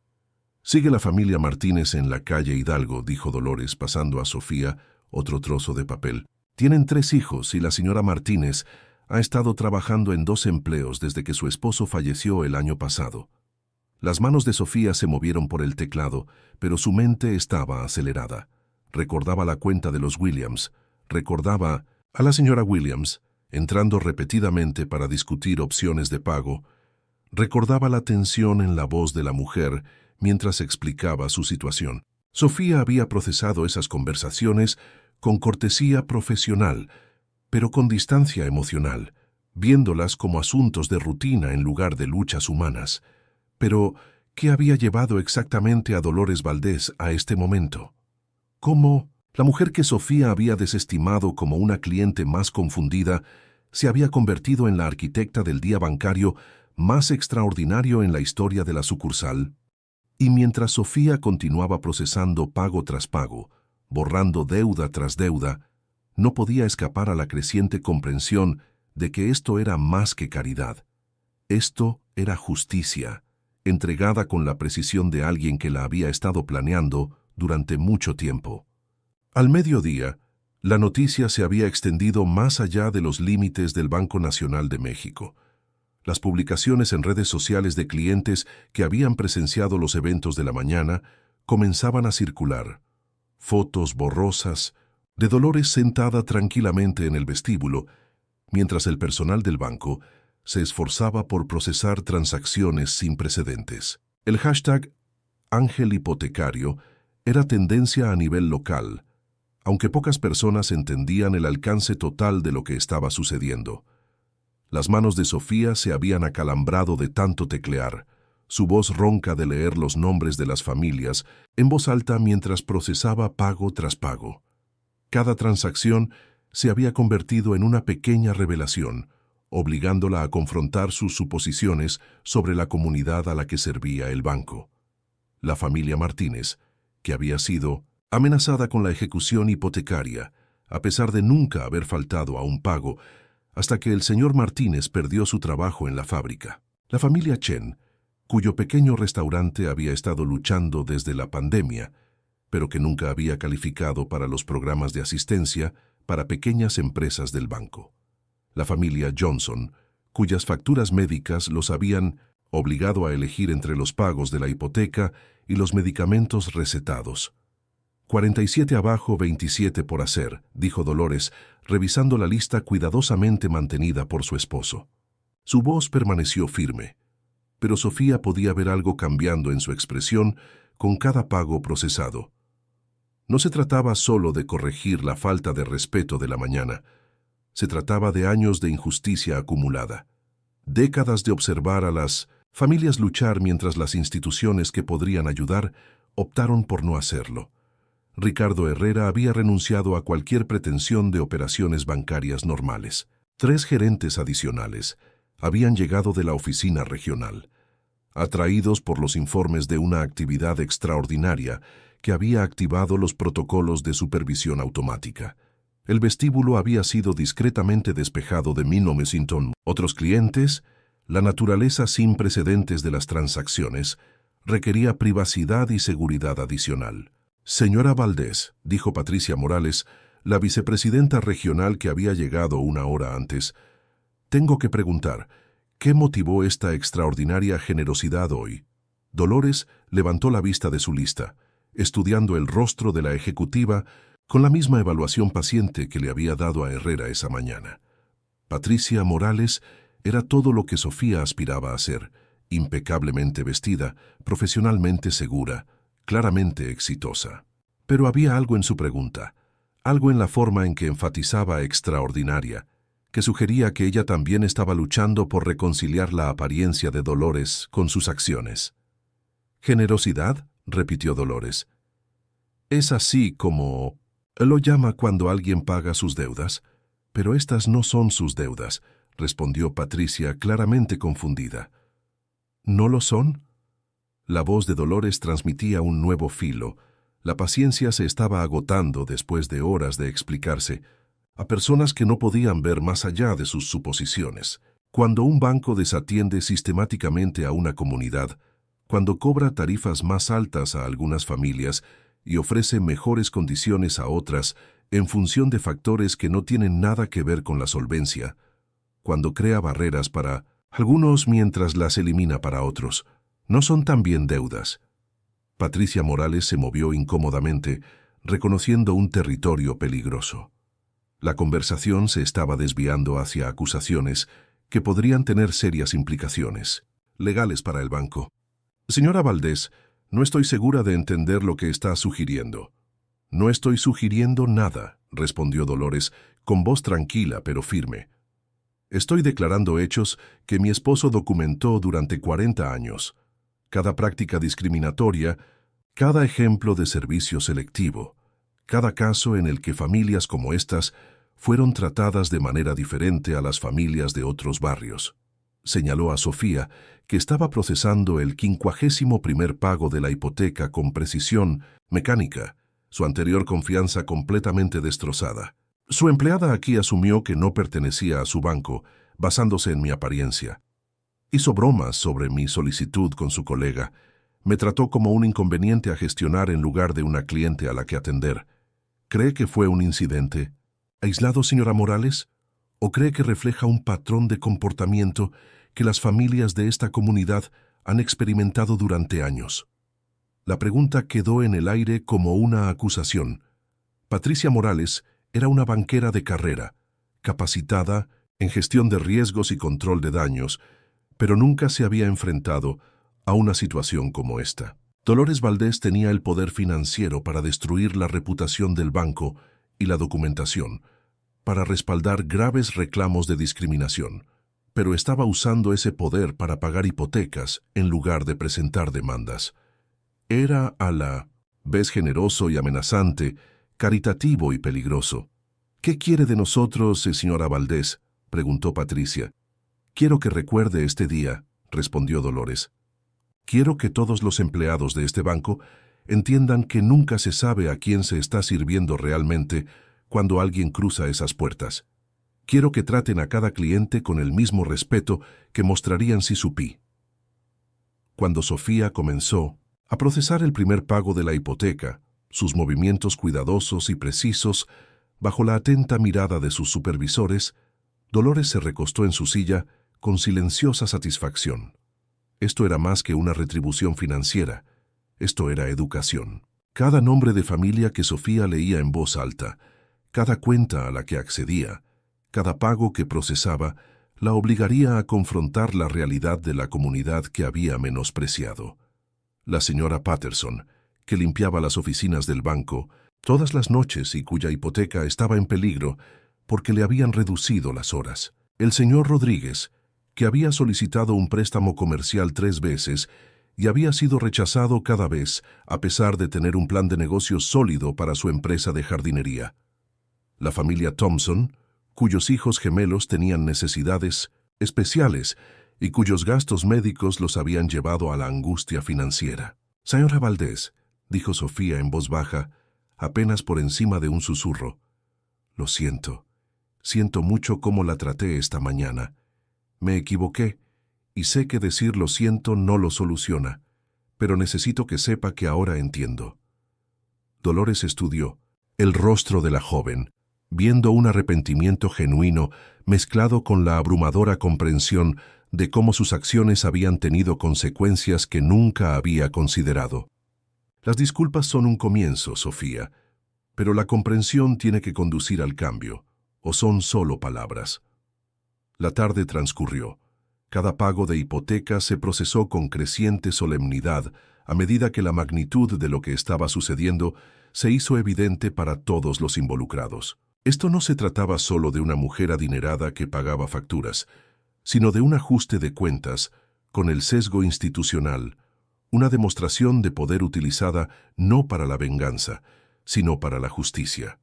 «Sigue la familia Martínez en la calle Hidalgo», dijo Dolores, pasando a Sofía otro trozo de papel. «Tienen 3 hijos y la señora Martínez ha estado trabajando en 2 empleos desde que su esposo falleció el año pasado». Las manos de Sofía se movieron por el teclado, pero su mente estaba acelerada. Recordaba la cuenta de los Williams, recordaba a la señora Williams entrando repetidamente para discutir opciones de pago, recordaba la tensión en la voz de la mujer mientras explicaba su situación. Sofía había procesado esas conversaciones con cortesía profesional, pero con distancia emocional, viéndolas como asuntos de rutina en lugar de luchas humanas. Pero, ¿qué había llevado exactamente a Dolores Valdés a este momento? ¿Cómo la mujer que Sofía había desestimado como una cliente más confundida se había convertido en la arquitecta del día bancario más extraordinario en la historia de la sucursal? Y mientras Sofía continuaba procesando pago tras pago, borrando deuda tras deuda, no podía escapar a la creciente comprensión de que esto era más que caridad. Esto era justicia, entregada con la precisión de alguien que la había estado planeando durante mucho tiempo. Al mediodía, la noticia se había extendido más allá de los límites del Banco Nacional de México. Las publicaciones en redes sociales de clientes que habían presenciado los eventos de la mañana comenzaban a circular. Fotos borrosas de Dolores sentada tranquilamente en el vestíbulo, mientras el personal del banco se esforzaba por procesar transacciones sin precedentes. El hashtag Ángel Hipotecario era tendencia a nivel local, aunque pocas personas entendían el alcance total de lo que estaba sucediendo. Las manos de Sofía se habían acalambrado de tanto teclear, su voz ronca de leer los nombres de las familias en voz alta mientras procesaba pago tras pago. Cada transacción se había convertido en una pequeña revelación, obligándola a confrontar sus suposiciones sobre la comunidad a la que servía el banco. La familia Martínez, que había sido amenazada con la ejecución hipotecaria, a pesar de nunca haber faltado a un pago, hasta que el señor Martínez perdió su trabajo en la fábrica. La familia Chen, cuyo pequeño restaurante había estado luchando desde la pandemia, pero que nunca había calificado para los programas de asistencia para pequeñas empresas del banco. La familia Johnson, cuyas facturas médicas los habían obligado a elegir entre los pagos de la hipoteca y los medicamentos recetados. 47 abajo, 27 por hacer, dijo Dolores, revisando la lista cuidadosamente mantenida por su esposo. Su voz permaneció firme, pero Sofía podía ver algo cambiando en su expresión con cada pago procesado. No se trataba solo de corregir la falta de respeto de la mañana. Se trataba de años de injusticia acumulada, décadas de observar a las familias luchar mientras las instituciones que podrían ayudar optaron por no hacerlo. Ricardo Herrera había renunciado a cualquier pretensión de operaciones bancarias normales. 3 gerentes adicionales habían llegado de la oficina regional, atraídos por los informes de una actividad extraordinaria que había activado los protocolos de supervisión automática. El vestíbulo había sido discretamente despejado de Minomesinton. Otros clientes, la naturaleza sin precedentes de las transacciones, requería privacidad y seguridad adicional. Señora Valdés, dijo Patricia Morales, la vicepresidenta regional que había llegado una hora antes, tengo que preguntar, ¿qué motivó esta extraordinaria generosidad hoy? Dolores levantó la vista de su lista, estudiando el rostro de la ejecutiva con la misma evaluación paciente que le había dado a Herrera esa mañana. Patricia Morales era todo lo que Sofía aspiraba a ser, impecablemente vestida, profesionalmente segura, claramente exitosa. Pero había algo en su pregunta, algo en la forma en que enfatizaba extraordinaria, que sugería que ella también estaba luchando por reconciliar la apariencia de Dolores con sus acciones. ¿Generosidad?, repitió Dolores. Es así como lo llama cuando alguien paga sus deudas, pero estas no son sus deudas, respondió Patricia claramente confundida. ¿No lo son? La voz de Dolores transmitía un nuevo filo. La paciencia se estaba agotando después de horas de explicarse a personas que no podían ver más allá de sus suposiciones. Cuando un banco desatiende sistemáticamente a una comunidad, cuando cobra tarifas más altas a algunas familias y ofrece mejores condiciones a otras en función de factores que no tienen nada que ver con la solvencia, cuando crea barreras para algunos mientras las elimina para otros, ¿no son también deudas? Patricia Morales se movió incómodamente, reconociendo un territorio peligroso. La conversación se estaba desviando hacia acusaciones que podrían tener serias implicaciones legales para el banco. Señora Valdés, no estoy segura de entender lo que está sugiriendo. No estoy sugiriendo nada, respondió Dolores, con voz tranquila pero firme. Estoy declarando hechos que mi esposo documentó durante 40 años. Cada práctica discriminatoria, cada ejemplo de servicio selectivo, cada caso en el que familias como estas fueron tratadas de manera diferente a las familias de otros barrios. Señaló a Sofía, que estaba procesando el 51º pago de la hipoteca con precisión mecánica, su anterior confianza completamente destrozada. Su empleada aquí asumió que no pertenecía a su banco, basándose en mi apariencia. Hizo bromas sobre mi solicitud con su colega. Me trató como un inconveniente a gestionar en lugar de una cliente a la que atender. ¿Cree que fue un incidente aislado, señora Morales? ¿O cree que refleja un patrón de comportamiento que las familias de esta comunidad han experimentado durante años? La pregunta quedó en el aire como una acusación. Patricia Morales era una banquera de carrera, capacitada, en gestión de riesgos y control de daños, pero nunca se había enfrentado a una situación como esta. Dolores Valdés tenía el poder financiero para destruir la reputación del banco y la documentación, para respaldar graves reclamos de discriminación, pero estaba usando ese poder para pagar hipotecas en lugar de presentar demandas. Era a la vez generoso y amenazante, caritativo y peligroso. «¿Qué quiere de nosotros, señora Valdés?», preguntó Patricia. «Quiero que recuerde este día», respondió Dolores. «Quiero que todos los empleados de este banco entiendan que nunca se sabe a quién se está sirviendo realmente cuando alguien cruza esas puertas. Quiero que traten a cada cliente con el mismo respeto que mostrarían si supí». Cuando Sofía comenzó a procesar el primer pago de la hipoteca, sus movimientos cuidadosos y precisos, bajo la atenta mirada de sus supervisores, Dolores se recostó en su silla con silenciosa satisfacción. Esto era más que una retribución financiera, esto era educación. Cada nombre de familia que Sofía leía en voz alta, cada cuenta a la que accedía, cada pago que procesaba, la obligaría a confrontar la realidad de la comunidad que había menospreciado. La señora Patterson, que limpiaba las oficinas del banco todas las noches y cuya hipoteca estaba en peligro porque le habían reducido las horas. El señor Rodríguez, que había solicitado un préstamo comercial 3 veces y había sido rechazado cada vez a pesar de tener un plan de negocios sólido para su empresa de jardinería. La familia Thompson, cuyos hijos gemelos tenían necesidades especiales y cuyos gastos médicos los habían llevado a la angustia financiera. «Señora Valdés», dijo Sofía en voz baja, apenas por encima de un susurro, «lo siento. Siento mucho cómo la traté esta mañana. Me equivoqué, y sé que decir lo siento no lo soluciona, pero necesito que sepa que ahora entiendo». Dolores estudió el rostro de la joven, viendo un arrepentimiento genuino mezclado con la abrumadora comprensión de cómo sus acciones habían tenido consecuencias que nunca había considerado. «Las disculpas son un comienzo, Sofía, pero la comprensión tiene que conducir al cambio, o son solo palabras». La tarde transcurrió. Cada pago de hipoteca se procesó con creciente solemnidad a medida que la magnitud de lo que estaba sucediendo se hizo evidente para todos los involucrados. Esto no se trataba solo de una mujer adinerada que pagaba facturas, sino de un ajuste de cuentas con el sesgo institucional, una demostración de poder utilizada no para la venganza, sino para la justicia.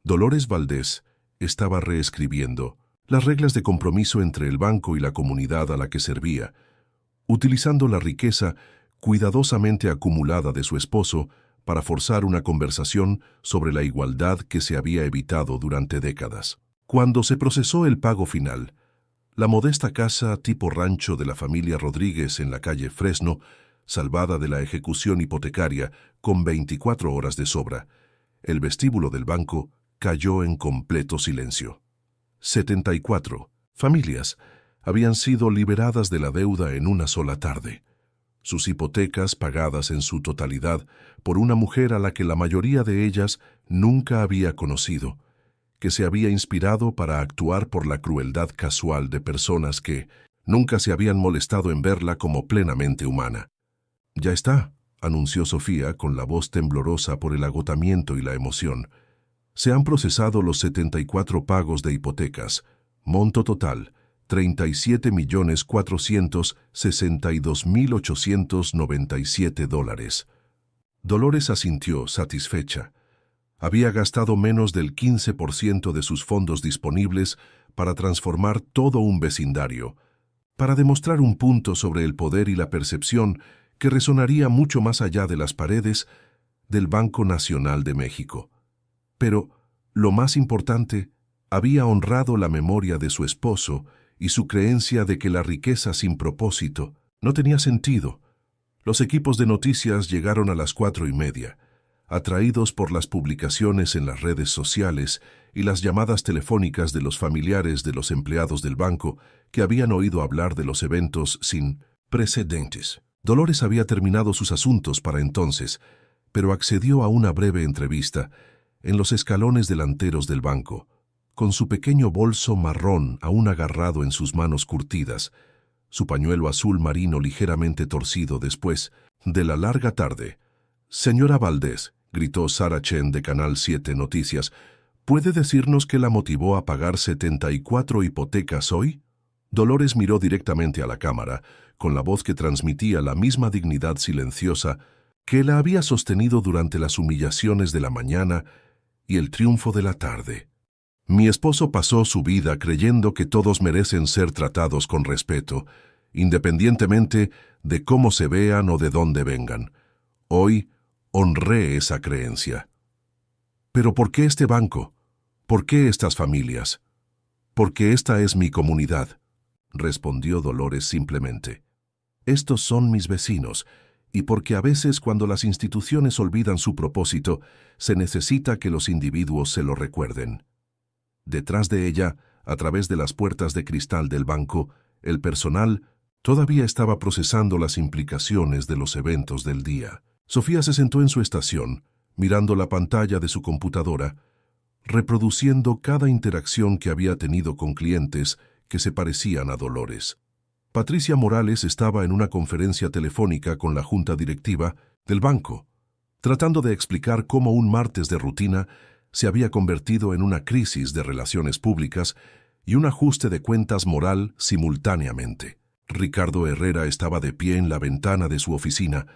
Dolores Valdés estaba reescribiendo las reglas de compromiso entre el banco y la comunidad a la que servía, utilizando la riqueza cuidadosamente acumulada de su esposo para forzar una conversación sobre la igualdad que se había evitado durante décadas. Cuando se procesó el pago final, la modesta casa tipo rancho de la familia Rodríguez en la calle Fresno, salvada de la ejecución hipotecaria con 24 horas de sobra, el vestíbulo del banco cayó en completo silencio. 74 familias habían sido liberadas de la deuda en una sola tarde, sus hipotecas pagadas en su totalidad por una mujer a la que la mayoría de ellas nunca había conocido, que se había inspirado para actuar por la crueldad casual de personas que nunca se habían molestado en verla como plenamente humana. «Ya está», anunció Sofía con la voz temblorosa por el agotamiento y la emoción. «Se han procesado los 74 pagos de hipotecas, monto total, $37.462.897. Dolores asintió, satisfecha. Había gastado menos del 15% de sus fondos disponibles para transformar todo un vecindario, para demostrar un punto sobre el poder y la percepción que resonaría mucho más allá de las paredes del Banco Nacional de México. Pero, lo más importante, había honrado la memoria de su esposo y su creencia de que la riqueza sin propósito no tenía sentido. Los equipos de noticias llegaron a las 4:30, atraídos por las publicaciones en las redes sociales y las llamadas telefónicas de los familiares de los empleados del banco que habían oído hablar de los eventos sin precedentes. Dolores había terminado sus asuntos para entonces, pero accedió a una breve entrevista en los escalones delanteros del banco, con su pequeño bolso marrón aún agarrado en sus manos curtidas, su pañuelo azul marino ligeramente torcido después de la larga tarde. «Señora Valdés», gritó Sarah Chen de Canal 7 Noticias, ¿puede decirnos qué la motivó a pagar 74 hipotecas hoy? Dolores miró directamente a la cámara, con la voz que transmitía la misma dignidad silenciosa que la había sostenido durante las humillaciones de la mañana y el triunfo de la tarde. Mi esposo pasó su vida creyendo que todos merecen ser tratados con respeto, independientemente de cómo se vean o de dónde vengan. Hoy honré esa creencia. ¿Pero por qué este banco? ¿Por qué estas familias? Porque esta es mi comunidad, respondió Dolores simplemente. Estos son mis vecinos, y porque a veces cuando las instituciones olvidan su propósito, se necesita que los individuos se lo recuerden. Detrás de ella, a través de las puertas de cristal del banco, el personal todavía estaba procesando las implicaciones de los eventos del día. Sofía se sentó en su estación, mirando la pantalla de su computadora, reproduciendo cada interacción que había tenido con clientes que se parecían a Dolores. Patricia Morales estaba en una conferencia telefónica con la junta directiva del banco, tratando de explicar cómo un martes de rutina se había convertido en una crisis de relaciones públicas y un ajuste de cuentas moral simultáneamente. Ricardo Herrera estaba de pie en la ventana de su oficina,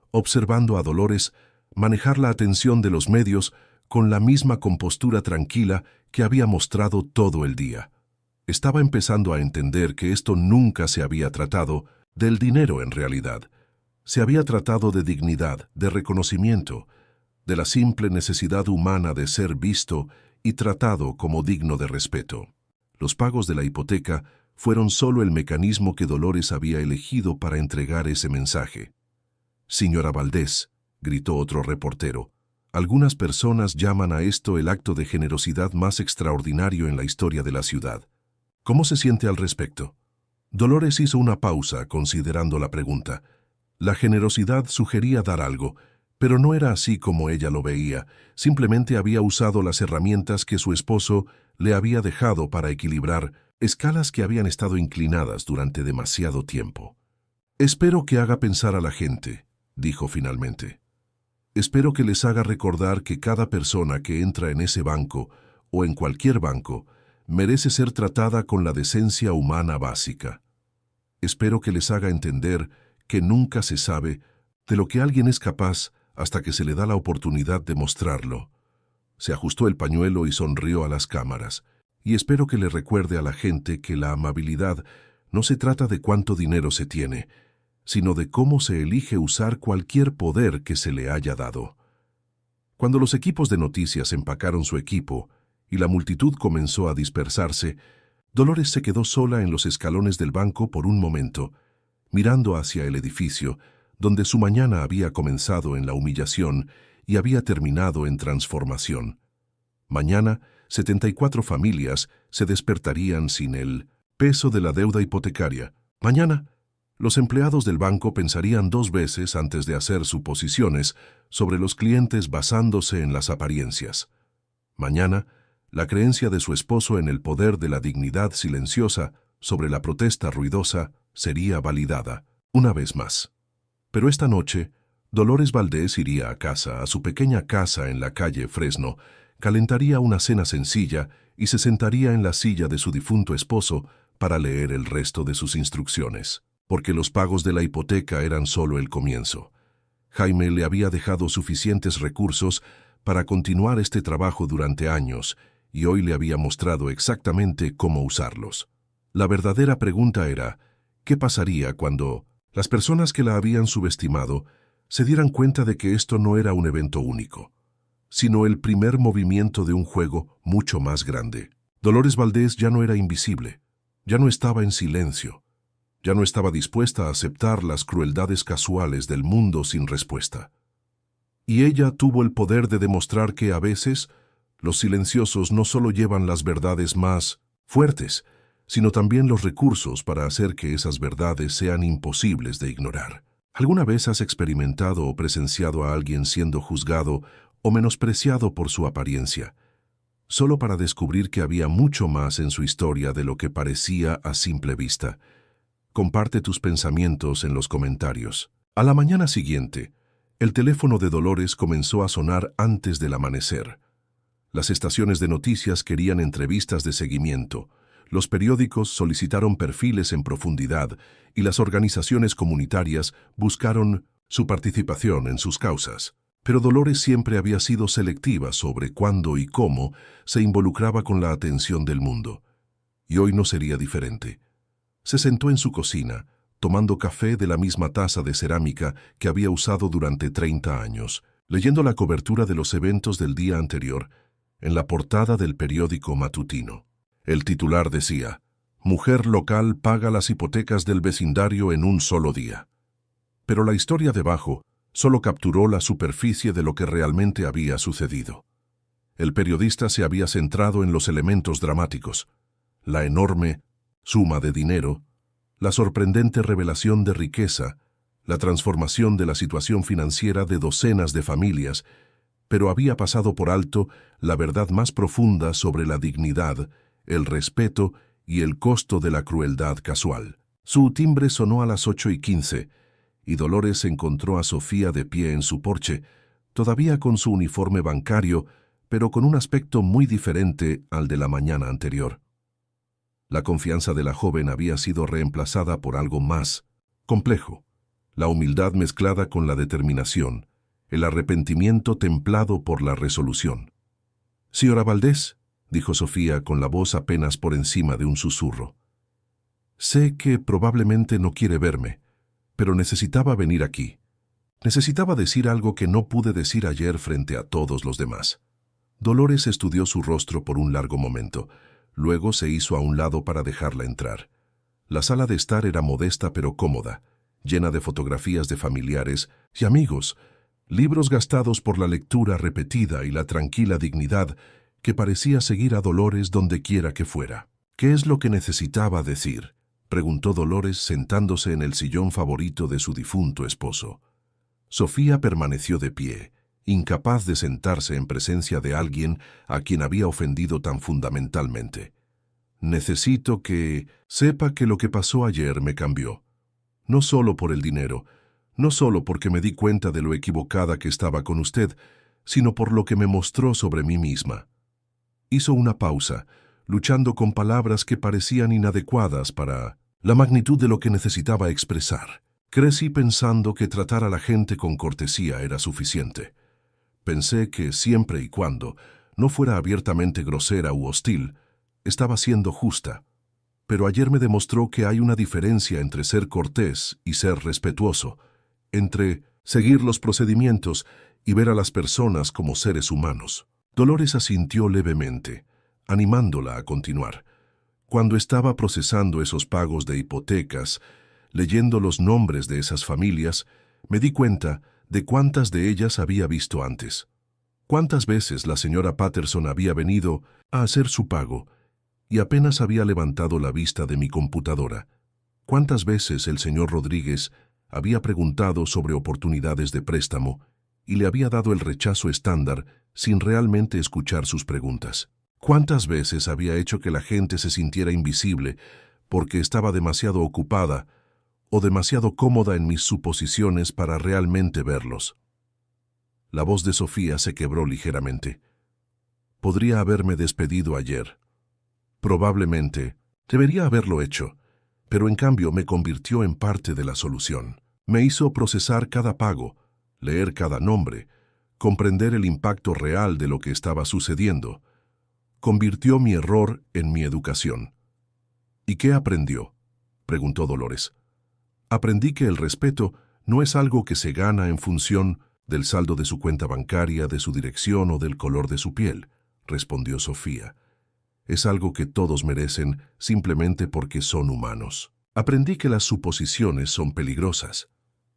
observando a Dolores manejar la atención de los medios con la misma compostura tranquila que había mostrado todo el día. Estaba empezando a entender que esto nunca se había tratado del dinero en realidad. Se había tratado de dignidad, de reconocimiento, de la simple necesidad humana de ser visto y tratado como digno de respeto. Los pagos de la hipoteca fueron solo el mecanismo que Dolores había elegido para entregar ese mensaje. «Señora Valdés», gritó otro reportero, «algunas personas llaman a esto el acto de generosidad más extraordinario en la historia de la ciudad. ¿Cómo se siente al respecto?» Dolores hizo una pausa considerando la pregunta. La generosidad sugería dar algo, pero no era así como ella lo veía. Simplemente había usado las herramientas que su esposo le había dejado para equilibrar escalas que habían estado inclinadas durante demasiado tiempo. «Espero que haga pensar a la gente», dijo finalmente. «Espero que les haga recordar que cada persona que entra en ese banco, o en cualquier banco, merece ser tratada con la decencia humana básica. Espero que les haga entender que nunca se sabe de lo que alguien es capaz hasta que se le da la oportunidad de mostrarlo». Se ajustó el pañuelo y sonrió a las cámaras. «Y espero que le recuerde a la gente que la amabilidad no se trata de cuánto dinero se tiene, sino de cómo se elige usar cualquier poder que se le haya dado». Cuando los equipos de noticias empacaron su equipo y la multitud comenzó a dispersarse, Dolores se quedó sola en los escalones del banco por un momento, mirando hacia el edificio, donde su mañana había comenzado en la humillación y había terminado en transformación. Mañana, 74 familias se despertarían sin el peso de la deuda hipotecaria. Mañana, los empleados del banco pensarían 2 veces antes de hacer suposiciones sobre los clientes basándose en las apariencias. Mañana, la creencia de su esposo en el poder de la dignidad silenciosa sobre la protesta ruidosa sería validada, una vez más. Pero esta noche, Dolores Valdés iría a casa, a su pequeña casa en la calle Fresno, calentaría una cena sencilla y se sentaría en la silla de su difunto esposo para leer el resto de sus instrucciones, porque los pagos de la hipoteca eran solo el comienzo. Jaime le había dejado suficientes recursos para continuar este trabajo durante años, y hoy le había mostrado exactamente cómo usarlos. La verdadera pregunta era, ¿qué pasaría cuando las personas que la habían subestimado se dieran cuenta de que esto no era un evento único, sino el primer movimiento de un juego mucho más grande? Dolores Valdés ya no era invisible, ya no estaba en silencio, ya no estaba dispuesta a aceptar las crueldades casuales del mundo sin respuesta. Y ella tuvo el poder de demostrar que a veces los silenciosos no solo llevan las verdades más fuertes, sino también los recursos para hacer que esas verdades sean imposibles de ignorar. ¿Alguna vez has experimentado o presenciado a alguien siendo juzgado o menospreciado por su apariencia? solo para descubrir que había mucho más en su historia de lo que parecía a simple vista. Comparte tus pensamientos en los comentarios. A la mañana siguiente, el teléfono de Dolores comenzó a sonar antes del amanecer. Las estaciones de noticias querían entrevistas de seguimiento, los periódicos solicitaron perfiles en profundidad y las organizaciones comunitarias buscaron su participación en sus causas. Pero Dolores siempre había sido selectiva sobre cuándo y cómo se involucraba con la atención del mundo. Y hoy no sería diferente. Se sentó en su cocina, tomando café de la misma taza de cerámica que había usado durante 30 años, leyendo la cobertura de los eventos del día anterior en la portada del periódico matutino. El titular decía: «Mujer local paga las hipotecas del vecindario en un solo día». Pero la historia debajo solo capturó la superficie de lo que realmente había sucedido. El periodista se había centrado en los elementos dramáticos: la enorme suma de dinero, la sorprendente revelación de riqueza, la transformación de la situación financiera de docenas de familias, pero había pasado por alto la verdad más profunda sobre la dignidad, el respeto y el costo de la crueldad casual. Su timbre sonó a las 8:15, y Dolores encontró a Sofía de pie en su porche, todavía con su uniforme bancario, pero con un aspecto muy diferente al de la mañana anterior. La confianza de la joven había sido reemplazada por algo más complejo: la humildad mezclada con la determinación, el arrepentimiento templado por la resolución. «Señora Valdés», dijo Sofía con la voz apenas por encima de un susurro, «sé que probablemente no quiere verme, pero necesitaba venir aquí. Necesitaba decir algo que no pude decir ayer frente a todos los demás». Dolores estudió su rostro por un largo momento. Luego se hizo a un lado para dejarla entrar. La sala de estar era modesta pero cómoda, llena de fotografías de familiares y amigos, libros gastados por la lectura repetida y la tranquila dignidad que parecía seguir a Dolores donde quiera que fuera. «¿Qué es lo que necesitaba decir?», preguntó Dolores sentándose en el sillón favorito de su difunto esposo. Sofía permaneció de pie, incapaz de sentarse en presencia de alguien a quien había ofendido tan fundamentalmente. «Necesito que sepa que lo que pasó ayer me cambió. No solo por el dinero, no solo porque me di cuenta de lo equivocada que estaba con usted, sino por lo que me mostró sobre mí misma». Hizo una pausa, luchando con palabras que parecían inadecuadas para la magnitud de lo que necesitaba expresar. «Crecí pensando que tratar a la gente con cortesía era suficiente. Pensé que siempre y cuando no fuera abiertamente grosera u hostil, estaba siendo justa. Pero ayer me demostró que hay una diferencia entre ser cortés y ser respetuoso, entre seguir los procedimientos y ver a las personas como seres humanos». Dolores asintió levemente, animándola a continuar. Cuando estaba procesando esos pagos de hipotecas, leyendo los nombres de esas familias, me di cuenta de cuántas de ellas había visto antes. Cuántas veces la señora Patterson había venido a hacer su pago y apenas había levantado la vista de mi computadora. Cuántas veces el señor Rodríguez había preguntado sobre oportunidades de préstamo y le había dado el rechazo estándar sin realmente escuchar sus preguntas. Cuántas veces había hecho que la gente se sintiera invisible porque estaba demasiado ocupada o demasiado cómoda en mis suposiciones para realmente verlos. La voz de Sofía se quebró ligeramente. «Podría haberme despedido ayer. Probablemente debería haberlo hecho, pero en cambio me convirtió en parte de la solución. Me hizo procesar cada pago, leer cada nombre, comprender el impacto real de lo que estaba sucediendo. Convirtió mi error en mi educación». «¿Y qué aprendió?», preguntó Dolores. «Aprendí que el respeto no es algo que se gana en función del saldo de su cuenta bancaria, de su dirección o del color de su piel», respondió Sofía. «Es algo que todos merecen simplemente porque son humanos. Aprendí que las suposiciones son peligrosas,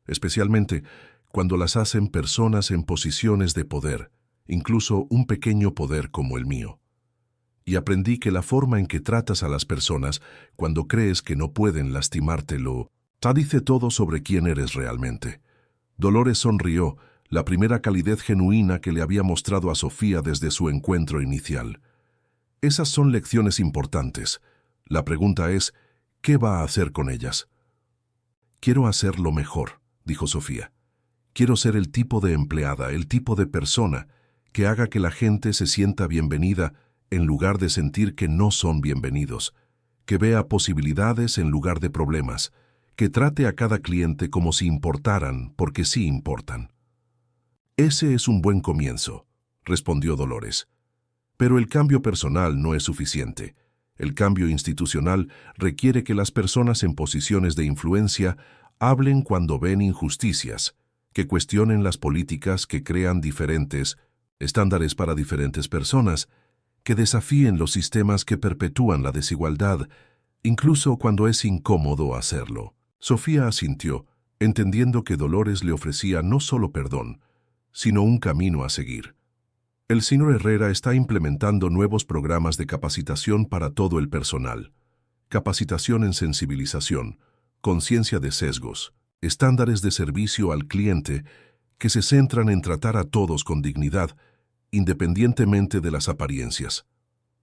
especialmente cuando las hacen personas en posiciones de poder, incluso un pequeño poder como el mío. Y aprendí que la forma en que tratas a las personas cuando crees que no pueden lastimártelo, dice todo sobre quién eres realmente». Dolores sonrió, la primera calidez genuina que le había mostrado a Sofía desde su encuentro inicial. Esas son lecciones importantes. La pregunta es, ¿qué va a hacer con ellas? Quiero hacerlo mejor, dijo Sofía. Quiero ser el tipo de empleada, el tipo de persona que haga que la gente se sienta bienvenida en lugar de sentir que no son bienvenidos, que vea posibilidades en lugar de problemas, que trate a cada cliente como si importaran, porque sí importan. Ese es un buen comienzo, respondió Dolores. Pero el cambio personal no es suficiente. El cambio institucional requiere que las personas en posiciones de influencia hablen cuando ven injusticias, que cuestionen las políticas que crean diferentes estándares para diferentes personas, que desafíen los sistemas que perpetúan la desigualdad, incluso cuando es incómodo hacerlo. Sofía asintió, entendiendo que Dolores le ofrecía no solo perdón, sino un camino a seguir. El señor Herrera está implementando nuevos programas de capacitación para todo el personal. Capacitación en sensibilización, conciencia de sesgos, estándares de servicio al cliente que se centran en tratar a todos con dignidad, independientemente de las apariencias.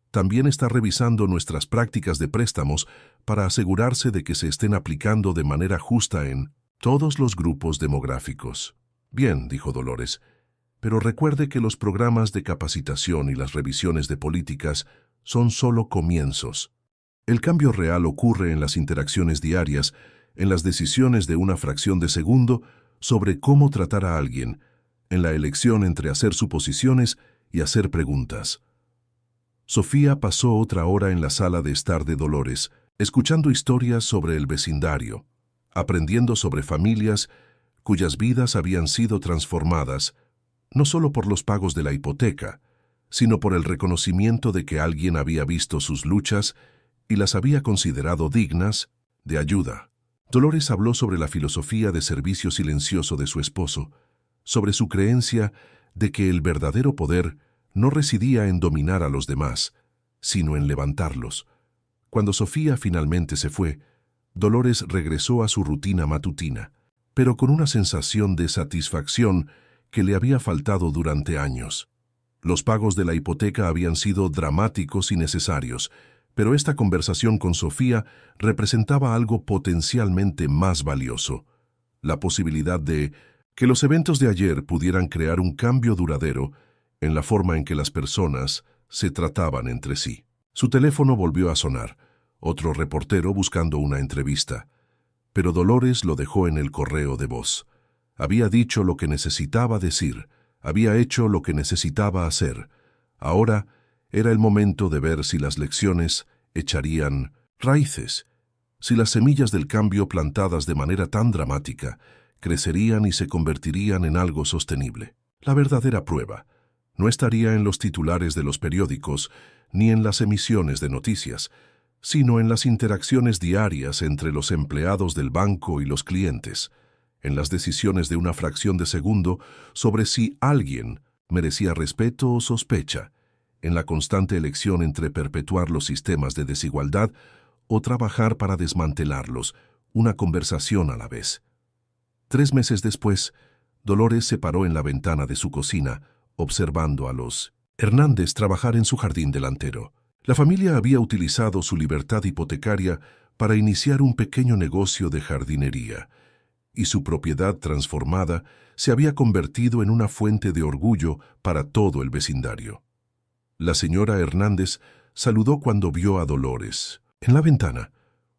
También está revisando nuestras prácticas de préstamos para asegurarse de que se estén aplicando de manera justa en todos los grupos demográficos. Bien, dijo Dolores, pero recuerde que los programas de capacitación y las revisiones de políticas son solo comienzos. El cambio real ocurre en las interacciones diarias, en las decisiones de una fracción de segundo sobre cómo tratar a alguien, en la elección entre hacer suposiciones y hacer preguntas. Sofía pasó otra hora en la sala de estar de Dolores, escuchando historias sobre el vecindario, aprendiendo sobre familias cuyas vidas habían sido transformadas, no solo por los pagos de la hipoteca, sino por el reconocimiento de que alguien había visto sus luchas y las había considerado dignas de ayuda. Dolores habló sobre la filosofía de servicio silencioso de su esposo, sobre su creencia de que el verdadero poder no residía en dominar a los demás, sino en levantarlos. Cuando Sofía finalmente se fue, Dolores regresó a su rutina matutina, pero con una sensación de satisfacción que le había faltado durante años. Los pagos de la hipoteca habían sido dramáticos y necesarios, pero esta conversación con Sofía representaba algo potencialmente más valioso, la posibilidad de que los eventos de ayer pudieran crear un cambio duradero en la forma en que las personas se trataban entre sí. Su teléfono volvió a sonar, otro reportero buscando una entrevista, pero Dolores lo dejó en el correo de voz. Había dicho lo que necesitaba decir, había hecho lo que necesitaba hacer. Ahora era el momento de ver si las lecciones echarían raíces, si las semillas del cambio plantadas de manera tan dramática crecerían y se convertirían en algo sostenible. La verdadera prueba no estaría en los titulares de los periódicos ni en las emisiones de noticias, sino en las interacciones diarias entre los empleados del banco y los clientes, en las decisiones de una fracción de segundo sobre si alguien merecía respeto o sospecha, en la constante elección entre perpetuar los sistemas de desigualdad o trabajar para desmantelarlos, una conversación a la vez. 3 meses después, Dolores se paró en la ventana de su cocina, observando a los Hernández trabajar en su jardín delantero. La familia había utilizado su libertad hipotecaria para iniciar un pequeño negocio de jardinería, y su propiedad transformada se había convertido en una fuente de orgullo para todo el vecindario. La señora Hernández saludó cuando vio a Dolores en la ventana,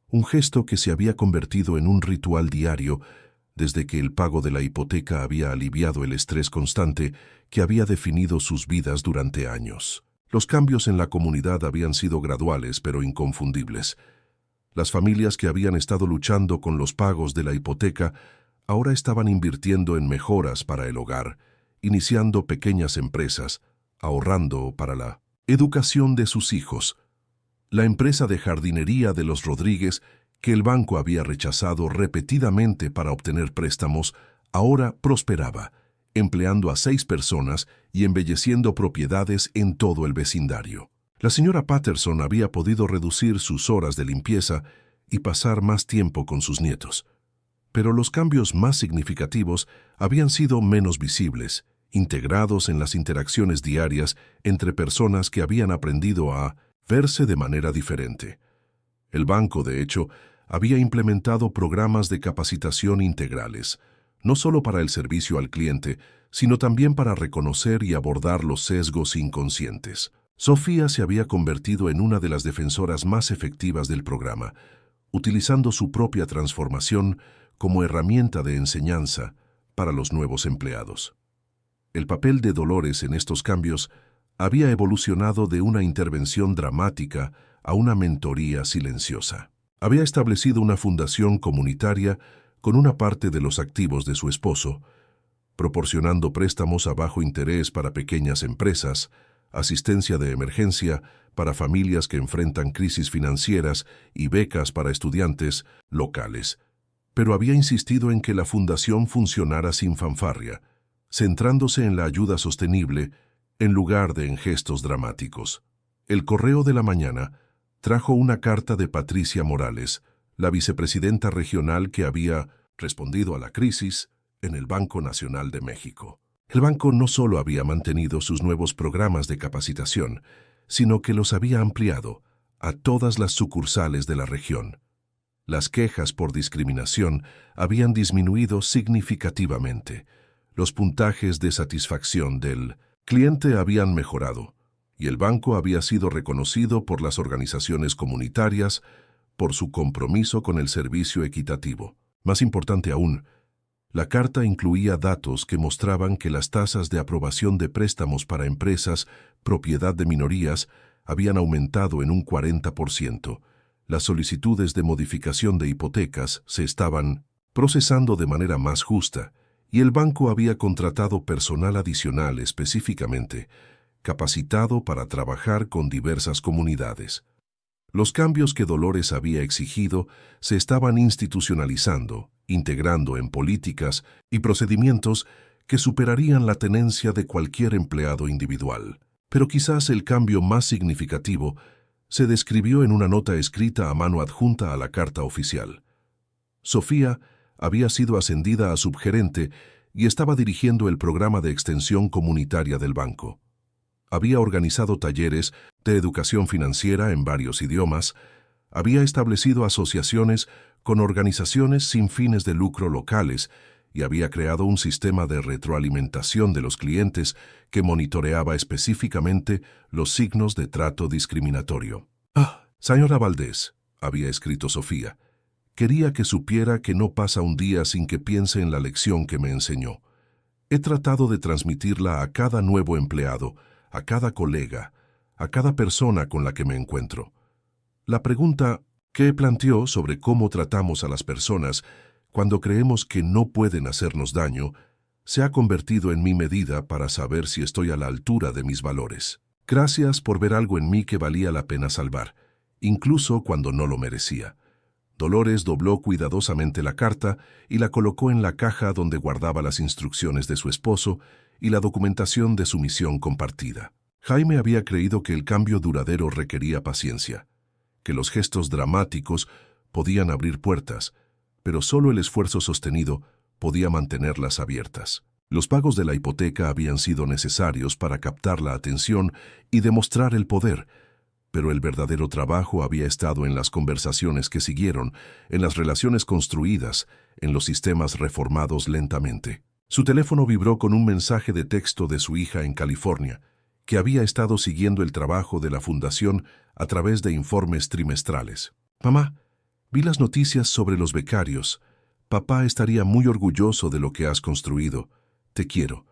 un gesto que se había convertido en un ritual diario desde que el pago de la hipoteca había aliviado el estrés constante que había definido sus vidas durante años. Los cambios en la comunidad habían sido graduales pero inconfundibles. Las familias que habían estado luchando con los pagos de la hipoteca ahora estaban invirtiendo en mejoras para el hogar, iniciando pequeñas empresas, ahorrando para la educación de sus hijos. La empresa de jardinería de los Rodríguez, que el banco había rechazado repetidamente para obtener préstamos, ahora prosperaba, empleando a 6 personas y embelleciendo propiedades en todo el vecindario. La señora Patterson había podido reducir sus horas de limpieza y pasar más tiempo con sus nietos. Pero los cambios más significativos habían sido menos visibles, integrados en las interacciones diarias entre personas que habían aprendido a verse de manera diferente. El banco, de hecho, había implementado programas de capacitación integrales, no solo para el servicio al cliente, sino también para reconocer y abordar los sesgos inconscientes. Sofía se había convertido en una de las defensoras más efectivas del programa, utilizando su propia transformación como herramienta de enseñanza para los nuevos empleados. El papel de Dolores en estos cambios había evolucionado de una intervención dramática a una mentoría silenciosa. Había establecido una fundación comunitaria con una parte de los activos de su esposo, proporcionando préstamos a bajo interés para pequeñas empresas, asistencia de emergencia para familias que enfrentan crisis financieras y becas para estudiantes locales. Pero había insistido en que la fundación funcionara sin fanfarria, centrándose en la ayuda sostenible en lugar de en gestos dramáticos. El Correo de la Mañana trajo una carta de Patricia Morales, la vicepresidenta regional que había respondido a la crisis en el Banco Nacional de México. El banco no solo había mantenido sus nuevos programas de capacitación, sino que los había ampliado a todas las sucursales de la región. Las quejas por discriminación habían disminuido significativamente. Los puntajes de satisfacción del cliente habían mejorado, y el banco había sido reconocido por las organizaciones comunitarias por su compromiso con el servicio equitativo. Más importante aún, la carta incluía datos que mostraban que las tasas de aprobación de préstamos para empresas propiedad de minorías habían aumentado en un 40%. Las solicitudes de modificación de hipotecas se estaban procesando de manera más justa, y el banco había contratado personal adicional específicamente capacitado para trabajar con diversas comunidades. Los cambios que Dolores había exigido se estaban institucionalizando, integrando en políticas y procedimientos que superarían la tenencia de cualquier empleado individual. Pero quizás el cambio más significativo se describió en una nota escrita a mano adjunta a la carta oficial. Sofía había sido ascendida a subgerente y estaba dirigiendo el programa de extensión comunitaria del banco. Había organizado talleres de educación financiera en varios idiomas, había establecido asociaciones con organizaciones sin fines de lucro locales y había creado un sistema de retroalimentación de los clientes que monitoreaba específicamente los signos de trato discriminatorio. Señora Valdés, había escrito Sofía, quería que supiera que no pasa un día sin que piense en la lección que me enseñó. He tratado de transmitirla a cada nuevo empleado, a cada colega, a cada persona con la que me encuentro. La pregunta que planteó sobre cómo tratamos a las personas cuando creemos que no pueden hacernos daño se ha convertido en mi medida para saber si estoy a la altura de mis valores. Gracias por ver algo en mí que valía la pena salvar, incluso cuando no lo merecía. Dolores dobló cuidadosamente la carta y la colocó en la caja donde guardaba las instrucciones de su esposo y la documentación de su misión compartida. Jaime había creído que el cambio duradero requería paciencia, que los gestos dramáticos podían abrir puertas, pero solo el esfuerzo sostenido podía mantenerlas abiertas. Los pagos de la hipoteca habían sido necesarios para captar la atención y demostrar el poder, pero el verdadero trabajo había estado en las conversaciones que siguieron, en las relaciones construidas, en los sistemas reformados lentamente. Su teléfono vibró con un mensaje de texto de su hija en California, que había estado siguiendo el trabajo de la fundación a través de informes trimestrales. Mamá, vi las noticias sobre los becarios. Papá estaría muy orgulloso de lo que has construido. Te quiero.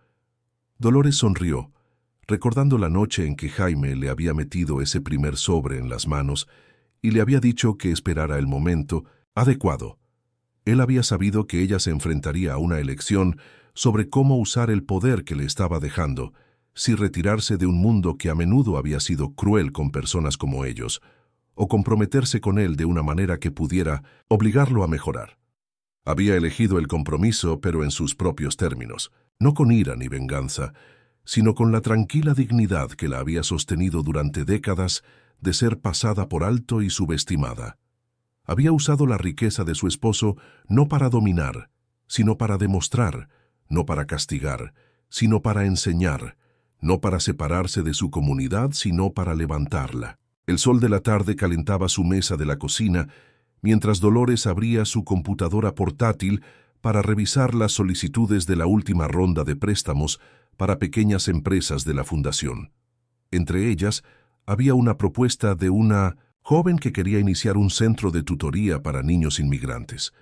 Dolores sonrió, recordando la noche en que Jaime le había metido ese primer sobre en las manos y le había dicho que esperara el momento adecuado. Él había sabido que ella se enfrentaría a una elección sobre cómo usar el poder que le estaba dejando, si retirarse de un mundo que a menudo había sido cruel con personas como ellos, o comprometerse con él de una manera que pudiera obligarlo a mejorar. Había elegido el compromiso, pero en sus propios términos, no con ira ni venganza, sino con la tranquila dignidad que la había sostenido durante décadas de ser pasada por alto y subestimada. Había usado la riqueza de su esposo no para dominar, sino para demostrar, no para castigar, sino para enseñar, no para separarse de su comunidad, sino para levantarla. El sol de la tarde calentaba su mesa de la cocina, mientras Dolores abría su computadora portátil para revisar las solicitudes de la última ronda de préstamos para pequeñas empresas de la fundación. Entre ellas, había una propuesta de una joven que quería iniciar un centro de tutoría para niños inmigrantes.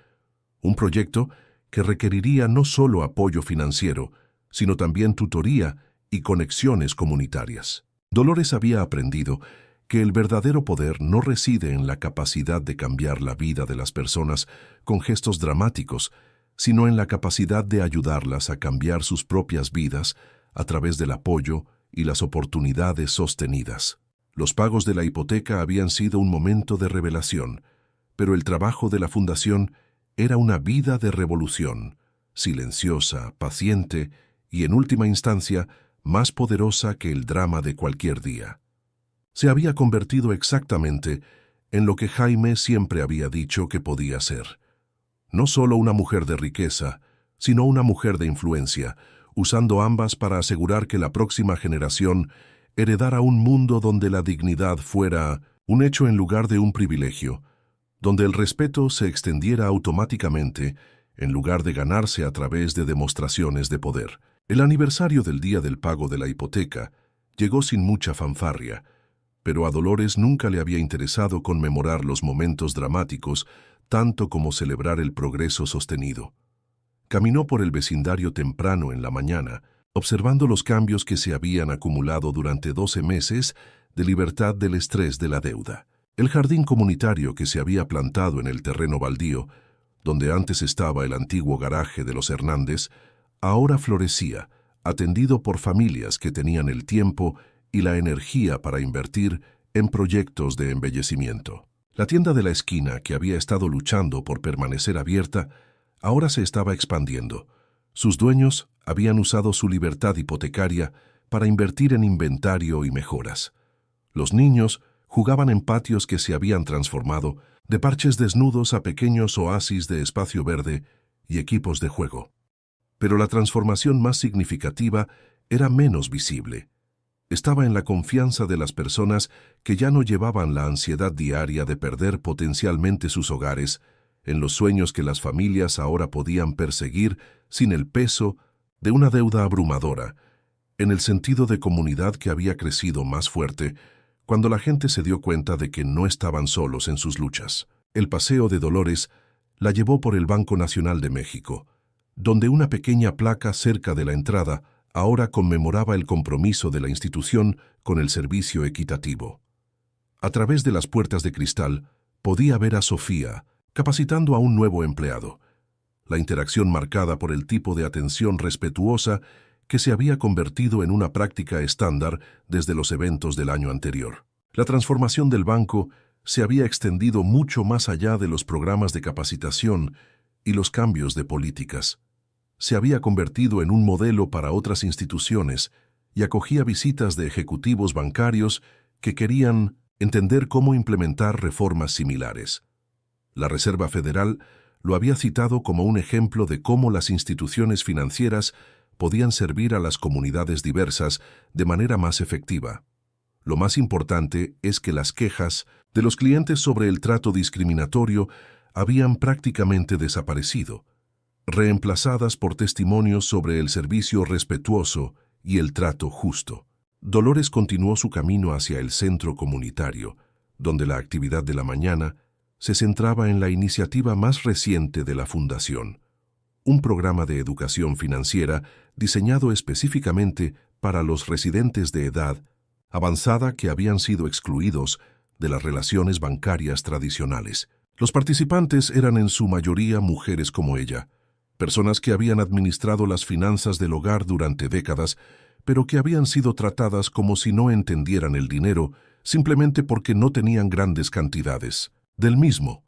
Un proyecto que requeriría no solo apoyo financiero, sino también tutoría y conexiones comunitarias. Dolores había aprendido que el verdadero poder no reside en la capacidad de cambiar la vida de las personas con gestos dramáticos, sino en la capacidad de ayudarlas a cambiar sus propias vidas a través del apoyo y las oportunidades sostenidas. Los pagos de la hipoteca habían sido un momento de revelación, pero el trabajo de la fundación era una vida de revolución, silenciosa, paciente y, en última instancia, más poderosa que el drama de cualquier día. Se había convertido exactamente en lo que Jaime siempre había dicho que podía ser. No solo una mujer de riqueza, sino una mujer de influencia, usando ambas para asegurar que la próxima generación heredara un mundo donde la dignidad fuera un hecho en lugar de un privilegio, donde el respeto se extendiera automáticamente en lugar de ganarse a través de demostraciones de poder. El aniversario del día del pago de la hipoteca llegó sin mucha fanfarria, pero a Dolores nunca le había interesado conmemorar los momentos dramáticos tanto como celebrar el progreso sostenido. Caminó por el vecindario temprano en la mañana, observando los cambios que se habían acumulado durante 12 meses de libertad del estrés de la deuda. El jardín comunitario que se había plantado en el terreno baldío, donde antes estaba el antiguo garaje de los Hernández, ahora florecía, atendido por familias que tenían el tiempo y la energía para invertir en proyectos de embellecimiento. La tienda de la esquina, que había estado luchando por permanecer abierta, ahora se estaba expandiendo. Sus dueños habían usado su libertad hipotecaria para invertir en inventario y mejoras. Los niños jugaban en patios que se habían transformado de parches desnudos a pequeños oasis de espacio verde y equipos de juego. Pero la transformación más significativa era menos visible. Estaba en la confianza de las personas que ya no llevaban la ansiedad diaria de perder potencialmente sus hogares, en los sueños que las familias ahora podían perseguir sin el peso de una deuda abrumadora, en el sentido de comunidad que había crecido más fuerte cuando la gente se dio cuenta de que no estaban solos en sus luchas. El paseo de Dolores la llevó por el Banco Nacional de México, donde una pequeña placa cerca de la entrada ahora conmemoraba el compromiso de la institución con el servicio equitativo. A través de las puertas de cristal podía ver a Sofía capacitando a un nuevo empleado, la interacción marcada por el tipo de atención respetuosa que se había convertido en una práctica estándar desde los eventos del año anterior. La transformación del banco se había extendido mucho más allá de los programas de capacitación y los cambios de políticas. Se había convertido en un modelo para otras instituciones y acogía visitas de ejecutivos bancarios que querían entender cómo implementar reformas similares. La Reserva Federal lo había citado como un ejemplo de cómo las instituciones financieras podían servir a las comunidades diversas de manera más efectiva. Lo más importante es que las quejas de los clientes sobre el trato discriminatorio habían prácticamente desaparecido, reemplazadas por testimonios sobre el servicio respetuoso y el trato justo. Dolores continuó su camino hacia el centro comunitario, donde la actividad de la mañana se centraba en la iniciativa más reciente de la Fundación, un programa de educación financiera diseñado específicamente para los residentes de edad avanzada que habían sido excluidos de las relaciones bancarias tradicionales. Los participantes eran en su mayoría mujeres como ella, personas que habían administrado las finanzas del hogar durante décadas, pero que habían sido tratadas como si no entendieran el dinero simplemente porque no tenían grandes cantidades. Del mismo,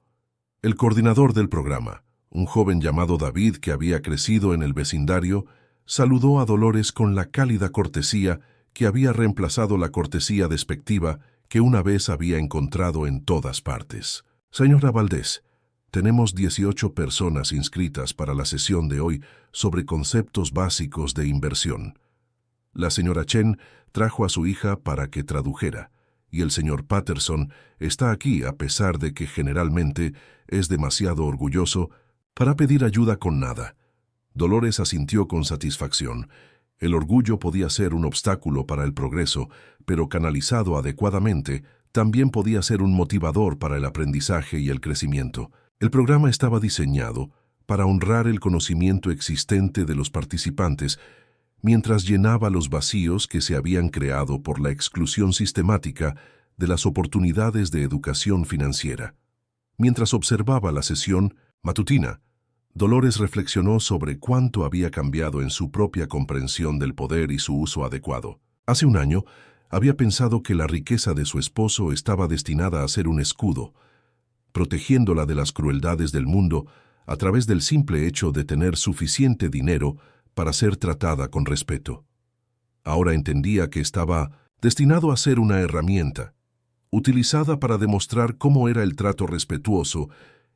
el coordinador del programa, un joven llamado David que había crecido en el vecindario, saludó a Dolores con la cálida cortesía que había reemplazado la cortesía despectiva que una vez había encontrado en todas partes. Señora Valdés, tenemos 18 personas inscritas para la sesión de hoy sobre conceptos básicos de inversión. La señora Chen trajo a su hija para que tradujera, y el señor Patterson está aquí a pesar de que generalmente es demasiado orgulloso para pedir ayuda con nada. Dolores asintió con satisfacción. El orgullo podía ser un obstáculo para el progreso, pero canalizado adecuadamente, también podía ser un motivador para el aprendizaje y el crecimiento. El programa estaba diseñado para honrar el conocimiento existente de los participantes, mientras llenaba los vacíos que se habían creado por la exclusión sistemática de las oportunidades de educación financiera. Mientras observaba la sesión matutina, Dolores reflexionó sobre cuánto había cambiado en su propia comprensión del poder y su uso adecuado. Hace un año, había pensado que la riqueza de su esposo estaba destinada a ser un escudo, protegiéndola de las crueldades del mundo a través del simple hecho de tener suficiente dinero para ser tratada con respeto. Ahora entendía que estaba destinado a ser una herramienta, utilizada para demostrar cómo era el trato respetuoso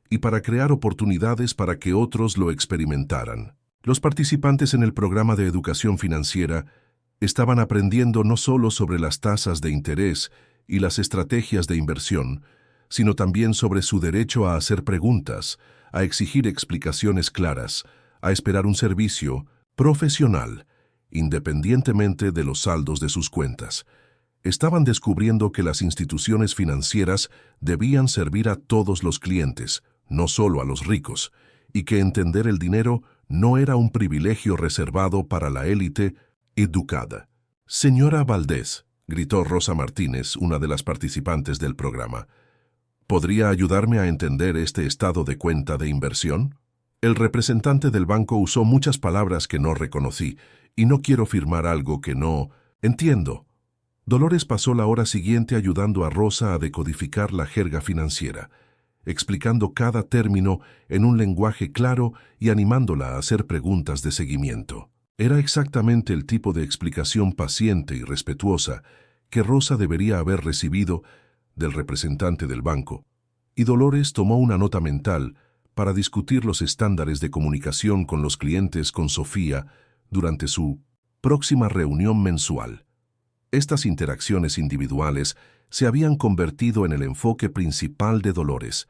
y para crear oportunidades para que otros lo experimentaran. Los participantes en el programa de educación financiera estaban aprendiendo no solo sobre las tasas de interés y las estrategias de inversión, sino también sobre su derecho a hacer preguntas, a exigir explicaciones claras, a esperar un servicio profesional, independientemente de los saldos de sus cuentas. Estaban descubriendo que las instituciones financieras debían servir a todos los clientes, no solo a los ricos, y que entender el dinero no era un privilegio reservado para la élite educada. «Señora Valdés», gritó Rosa Martínez, una de las participantes del programa, ¿podría ayudarme a entender este estado de cuenta de inversión? El representante del banco usó muchas palabras que no reconocí, y no quiero firmar algo que no entiendo. Dolores pasó la hora siguiente ayudando a Rosa a decodificar la jerga financiera, explicando cada término en un lenguaje claro y animándola a hacer preguntas de seguimiento. Era exactamente el tipo de explicación paciente y respetuosa que Rosa debería haber recibido del representante del banco, y Dolores tomó una nota mental para discutir los estándares de comunicación con los clientes con Sofía durante su próxima reunión mensual. Estas interacciones individuales se habían convertido en el enfoque principal de Dolores,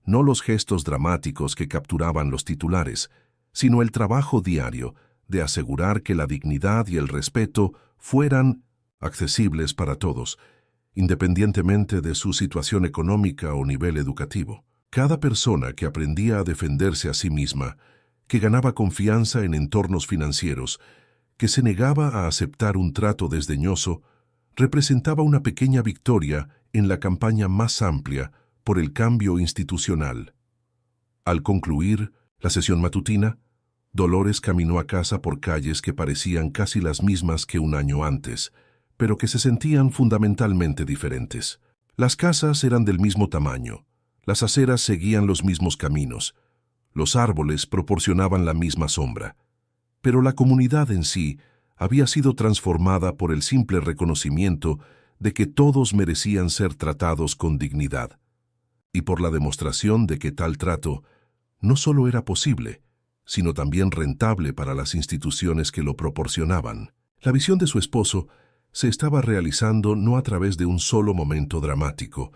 no los gestos dramáticos que capturaban los titulares, sino el trabajo diario de asegurar que la dignidad y el respeto fueran accesibles para todos, independientemente de su situación económica o nivel educativo. Cada persona que aprendía a defenderse a sí misma, que ganaba confianza en entornos financieros, que se negaba a aceptar un trato desdeñoso, representaba una pequeña victoria en la campaña más amplia por el cambio institucional. Al concluir la sesión matutina, Dolores caminó a casa por calles que parecían casi las mismas que un año antes, pero que se sentían fundamentalmente diferentes. Las casas eran del mismo tamaño, las aceras seguían los mismos caminos, los árboles proporcionaban la misma sombra, pero la comunidad en sí había sido transformada por el simple reconocimiento de que todos merecían ser tratados con dignidad, y por la demostración de que tal trato no solo era posible, sino también rentable para las instituciones que lo proporcionaban. La visión de su esposo se estaba realizando no a través de un solo momento dramático,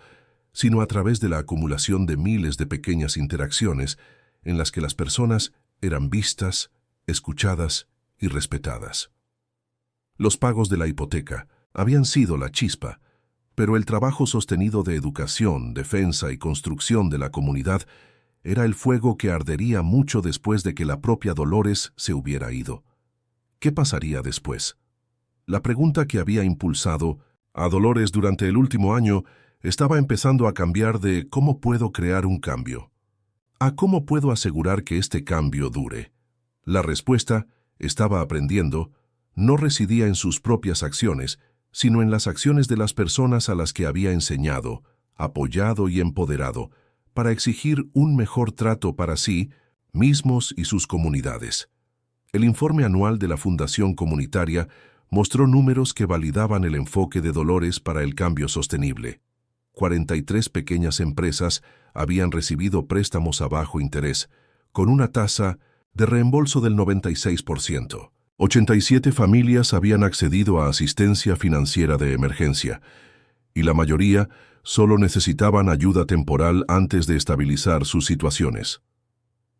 sino a través de la acumulación de miles de pequeñas interacciones en las que las personas eran vistas, escuchadas y respetadas. Los pagos de la hipoteca habían sido la chispa, pero el trabajo sostenido de educación, defensa y construcción de la comunidad era el fuego que ardería mucho después de que la propia Dolores se hubiera ido. ¿Qué pasaría después? La pregunta que había impulsado a Dolores durante el último año estaba empezando a cambiar de ¿cómo puedo crear un cambio?, a ¿cómo puedo asegurar que este cambio dure? La respuesta, estaba aprendiendo, no residía en sus propias acciones, sino en las acciones de las personas a las que había enseñado, apoyado y empoderado, para exigir un mejor trato para sí mismos y sus comunidades. El informe anual de la Fundación Comunitaria mostró números que validaban el enfoque de Dolores para el cambio sostenible. 43 pequeñas empresas habían recibido préstamos a bajo interés, con una tasa de reembolso del 96%. 87 familias habían accedido a asistencia financiera de emergencia, y la mayoría solo necesitaban ayuda temporal antes de estabilizar sus situaciones.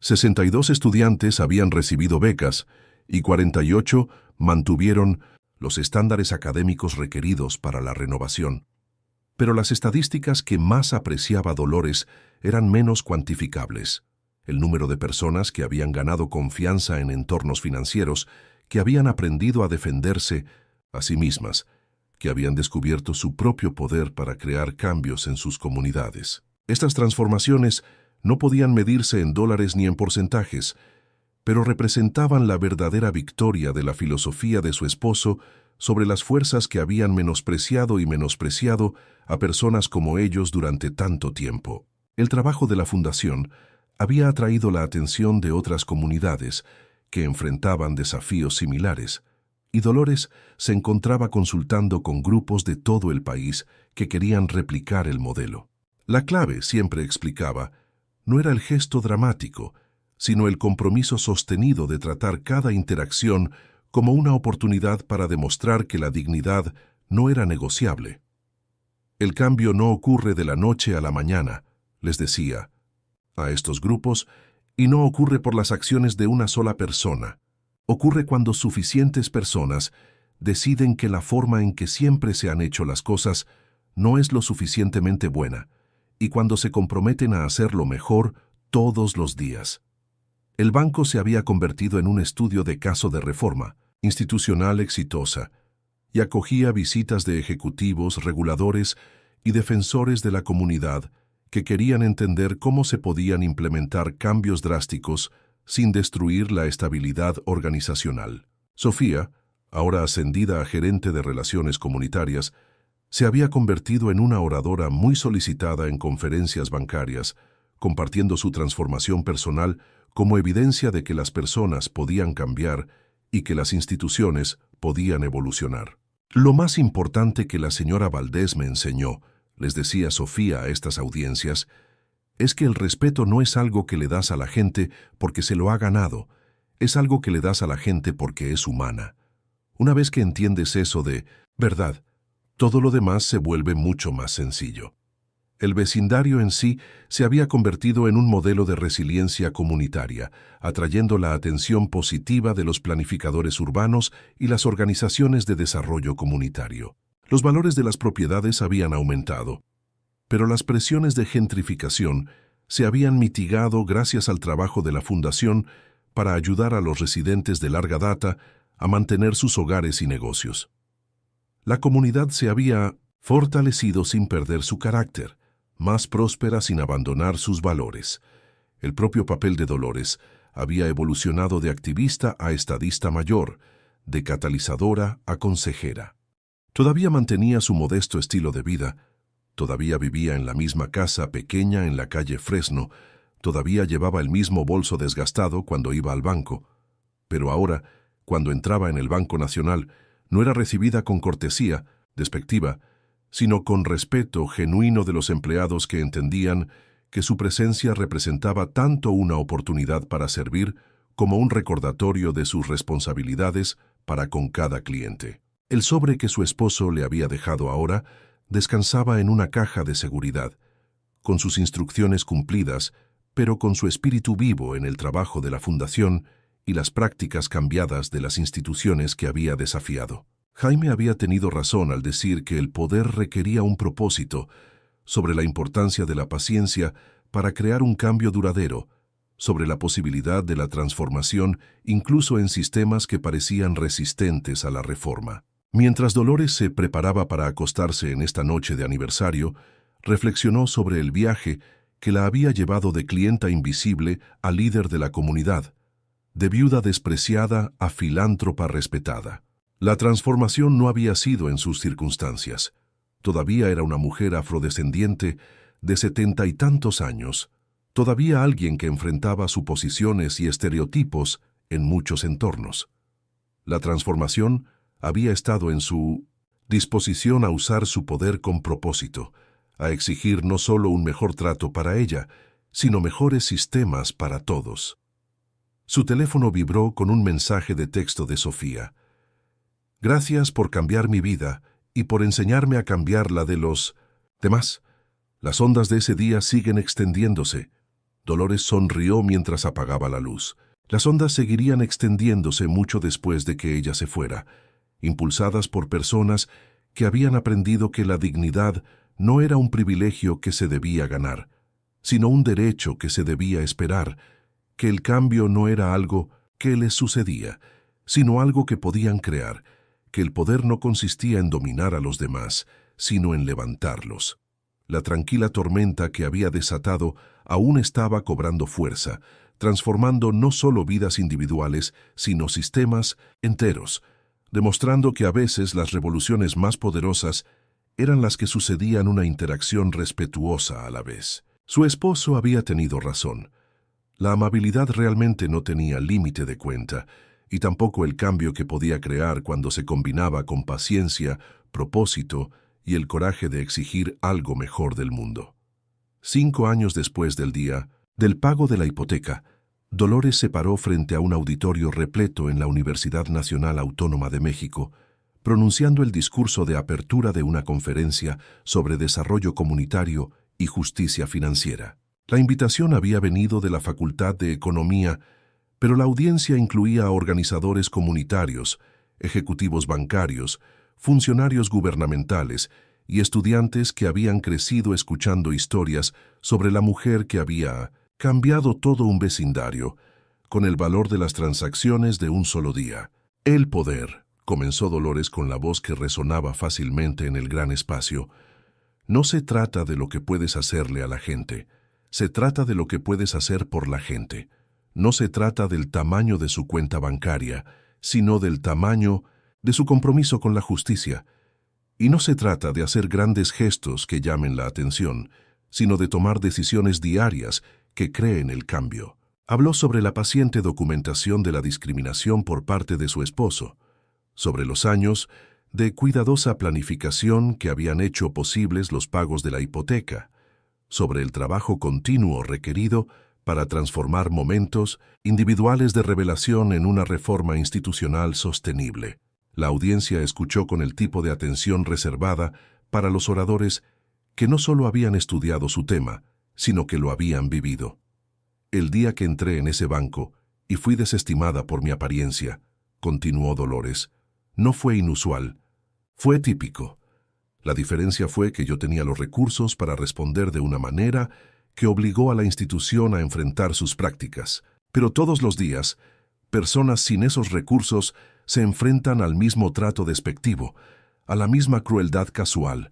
62 estudiantes habían recibido becas y 48 mantuvieron los estándares académicos requeridos para la renovación. Pero las estadísticas que más apreciaba Dolores eran menos cuantificables. El número de personas que habían ganado confianza en entornos financieros, que habían aprendido a defenderse a sí mismas, que habían descubierto su propio poder para crear cambios en sus comunidades. Estas transformaciones no podían medirse en dólares ni en porcentajes, pero representaban la verdadera victoria de la filosofía de su esposo sobre las fuerzas que habían menospreciado y menospreciado a personas como ellos durante tanto tiempo. El trabajo de la fundación había atraído la atención de otras comunidades que enfrentaban desafíos similares, y Dolores se encontraba consultando con grupos de todo el país que querían replicar el modelo. La clave, siempre explicaba, no era el gesto dramático, sino el compromiso sostenido de tratar cada interacción como una oportunidad para demostrar que la dignidad no era negociable. El cambio no ocurre de la noche a la mañana, les decía a estos grupos, y no ocurre por las acciones de una sola persona. Ocurre cuando suficientes personas deciden que la forma en que siempre se han hecho las cosas no es lo suficientemente buena, y cuando se comprometen a hacerlo mejor todos los días. El banco se había convertido en un estudio de caso de reforma institucional exitosa, y acogía visitas de ejecutivos, reguladores y defensores de la comunidad que querían entender cómo se podían implementar cambios drásticos sin destruir la estabilidad organizacional. Sofía, ahora ascendida a gerente de relaciones comunitarias, se había convertido en una oradora muy solicitada en conferencias bancarias, compartiendo su transformación personal como evidencia de que las personas podían cambiar y que las instituciones podían evolucionar. Lo más importante que la señora Valdés me enseñó, les decía Sofía a estas audiencias, es que el respeto no es algo que le das a la gente porque se lo ha ganado, es algo que le das a la gente porque es humana. Una vez que entiendes eso de verdad, todo lo demás se vuelve mucho más sencillo. El vecindario en sí se había convertido en un modelo de resiliencia comunitaria, atrayendo la atención positiva de los planificadores urbanos y las organizaciones de desarrollo comunitario. Los valores de las propiedades habían aumentado, pero las presiones de gentrificación se habían mitigado gracias al trabajo de la Fundación para ayudar a los residentes de larga data a mantener sus hogares y negocios. La comunidad se había fortalecido sin perder su carácter, más próspera sin abandonar sus valores. El propio papel de Dolores había evolucionado de activista a estadista mayor, de catalizadora a consejera. Todavía mantenía su modesto estilo de vida, todavía vivía en la misma casa pequeña en la calle Fresno, todavía llevaba el mismo bolso desgastado cuando iba al banco, pero ahora, cuando entraba en el Banco Nacional, no era recibida con cortesía, despectiva, sino con respeto genuino de los empleados que entendían que su presencia representaba tanto una oportunidad para servir como un recordatorio de sus responsabilidades para con cada cliente. El sobre que su esposo le había dejado ahora descansaba en una caja de seguridad, con sus instrucciones cumplidas, pero con su espíritu vivo en el trabajo de la Fundación y las prácticas cambiadas de las instituciones que había desafiado. Jaime había tenido razón al decir que el poder requería un propósito, sobre la importancia de la paciencia para crear un cambio duradero, sobre la posibilidad de la transformación incluso en sistemas que parecían resistentes a la reforma. Mientras Dolores se preparaba para acostarse en esta noche de aniversario, reflexionó sobre el viaje que la había llevado de clienta invisible a líder de la comunidad, de viuda despreciada a filántropa respetada. La transformación no había sido en sus circunstancias. Todavía era una mujer afrodescendiente de 70 y tantos años, todavía alguien que enfrentaba suposiciones y estereotipos en muchos entornos. La transformación había estado en su disposición a usar su poder con propósito, a exigir no solo un mejor trato para ella, sino mejores sistemas para todos. Su teléfono vibró con un mensaje de texto de Sofía. Gracias por cambiar mi vida y por enseñarme a cambiar la de los demás. Las ondas de ese día siguen extendiéndose. Dolores sonrió mientras apagaba la luz. Las ondas seguirían extendiéndose mucho después de que ella se fuera, impulsadas por personas que habían aprendido que la dignidad no era un privilegio que se debía ganar, sino un derecho que se debía esperar, que el cambio no era algo que les sucedía, sino algo que podían crear, que el poder no consistía en dominar a los demás, sino en levantarlos. La tranquila tormenta que había desatado aún estaba cobrando fuerza, transformando no solo vidas individuales, sino sistemas enteros, demostrando que a veces las revoluciones más poderosas eran las que sucedían una interacción respetuosa a la vez. Su esposo había tenido razón. La amabilidad realmente no tenía límite de cuenta, y tampoco el cambio que podía crear cuando se combinaba con paciencia, propósito y el coraje de exigir algo mejor del mundo. 5 años después del día del pago de la hipoteca, Dolores se paró frente a un auditorio repleto en la Universidad Nacional Autónoma de México, pronunciando el discurso de apertura de una conferencia sobre desarrollo comunitario y justicia financiera. La invitación había venido de la Facultad de Economía, pero la audiencia incluía a organizadores comunitarios, ejecutivos bancarios, funcionarios gubernamentales y estudiantes que habían crecido escuchando historias sobre la mujer que había cambiado todo un vecindario con el valor de las transacciones de un solo día. El poder, comenzó Dolores con la voz que resonaba fácilmente en el gran espacio, no se trata de lo que puedes hacerle a la gente, se trata de lo que puedes hacer por la gente. No se trata del tamaño de su cuenta bancaria, sino del tamaño de su compromiso con la justicia. Y no se trata de hacer grandes gestos que llamen la atención, sino de tomar decisiones diarias que creen el cambio. Habló sobre la paciente documentación de la discriminación por parte de su esposo, sobre los años de cuidadosa planificación que habían hecho posibles los pagos de la hipoteca, sobre el trabajo continuo requerido para transformar momentos individuales de revelación en una reforma institucional sostenible. La audiencia escuchó con el tipo de atención reservada para los oradores que no solo habían estudiado su tema, sino que lo habían vivido. El día que entré en ese banco y fui desestimada por mi apariencia, continuó Dolores, no fue inusual, fue típico. La diferencia fue que yo tenía los recursos para responder de una manera que obligó a la institución a enfrentar sus prácticas. Pero todos los días, personas sin esos recursos se enfrentan al mismo trato despectivo, a la misma crueldad casual,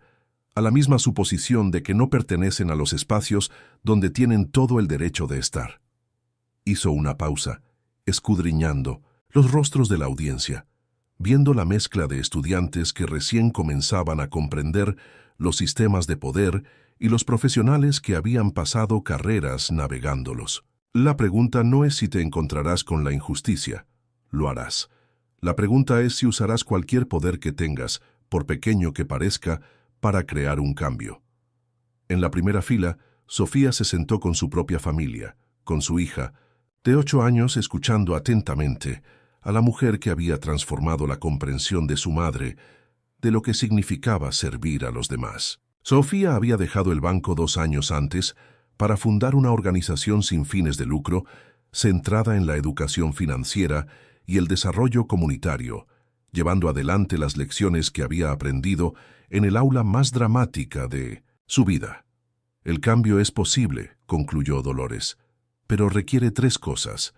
a la misma suposición de que no pertenecen a los espacios donde tienen todo el derecho de estar. Hizo una pausa, escudriñando los rostros de la audiencia, viendo la mezcla de estudiantes que recién comenzaban a comprender los sistemas de poder y los profesionales que habían pasado carreras navegándolos. La pregunta no es si te encontrarás con la injusticia, lo harás. La pregunta es si usarás cualquier poder que tengas, por pequeño que parezca, para crear un cambio. En la primera fila, Sofía se sentó con su propia familia, con su hija, de 8 años, escuchando atentamente a la mujer que había transformado la comprensión de su madre de lo que significaba servir a los demás. Sofía había dejado el banco 2 años antes para fundar una organización sin fines de lucro centrada en la educación financiera y el desarrollo comunitario, llevando adelante las lecciones que había aprendido en el aula más dramática de su vida. El cambio es posible, concluyó Dolores, pero requiere 3 cosas: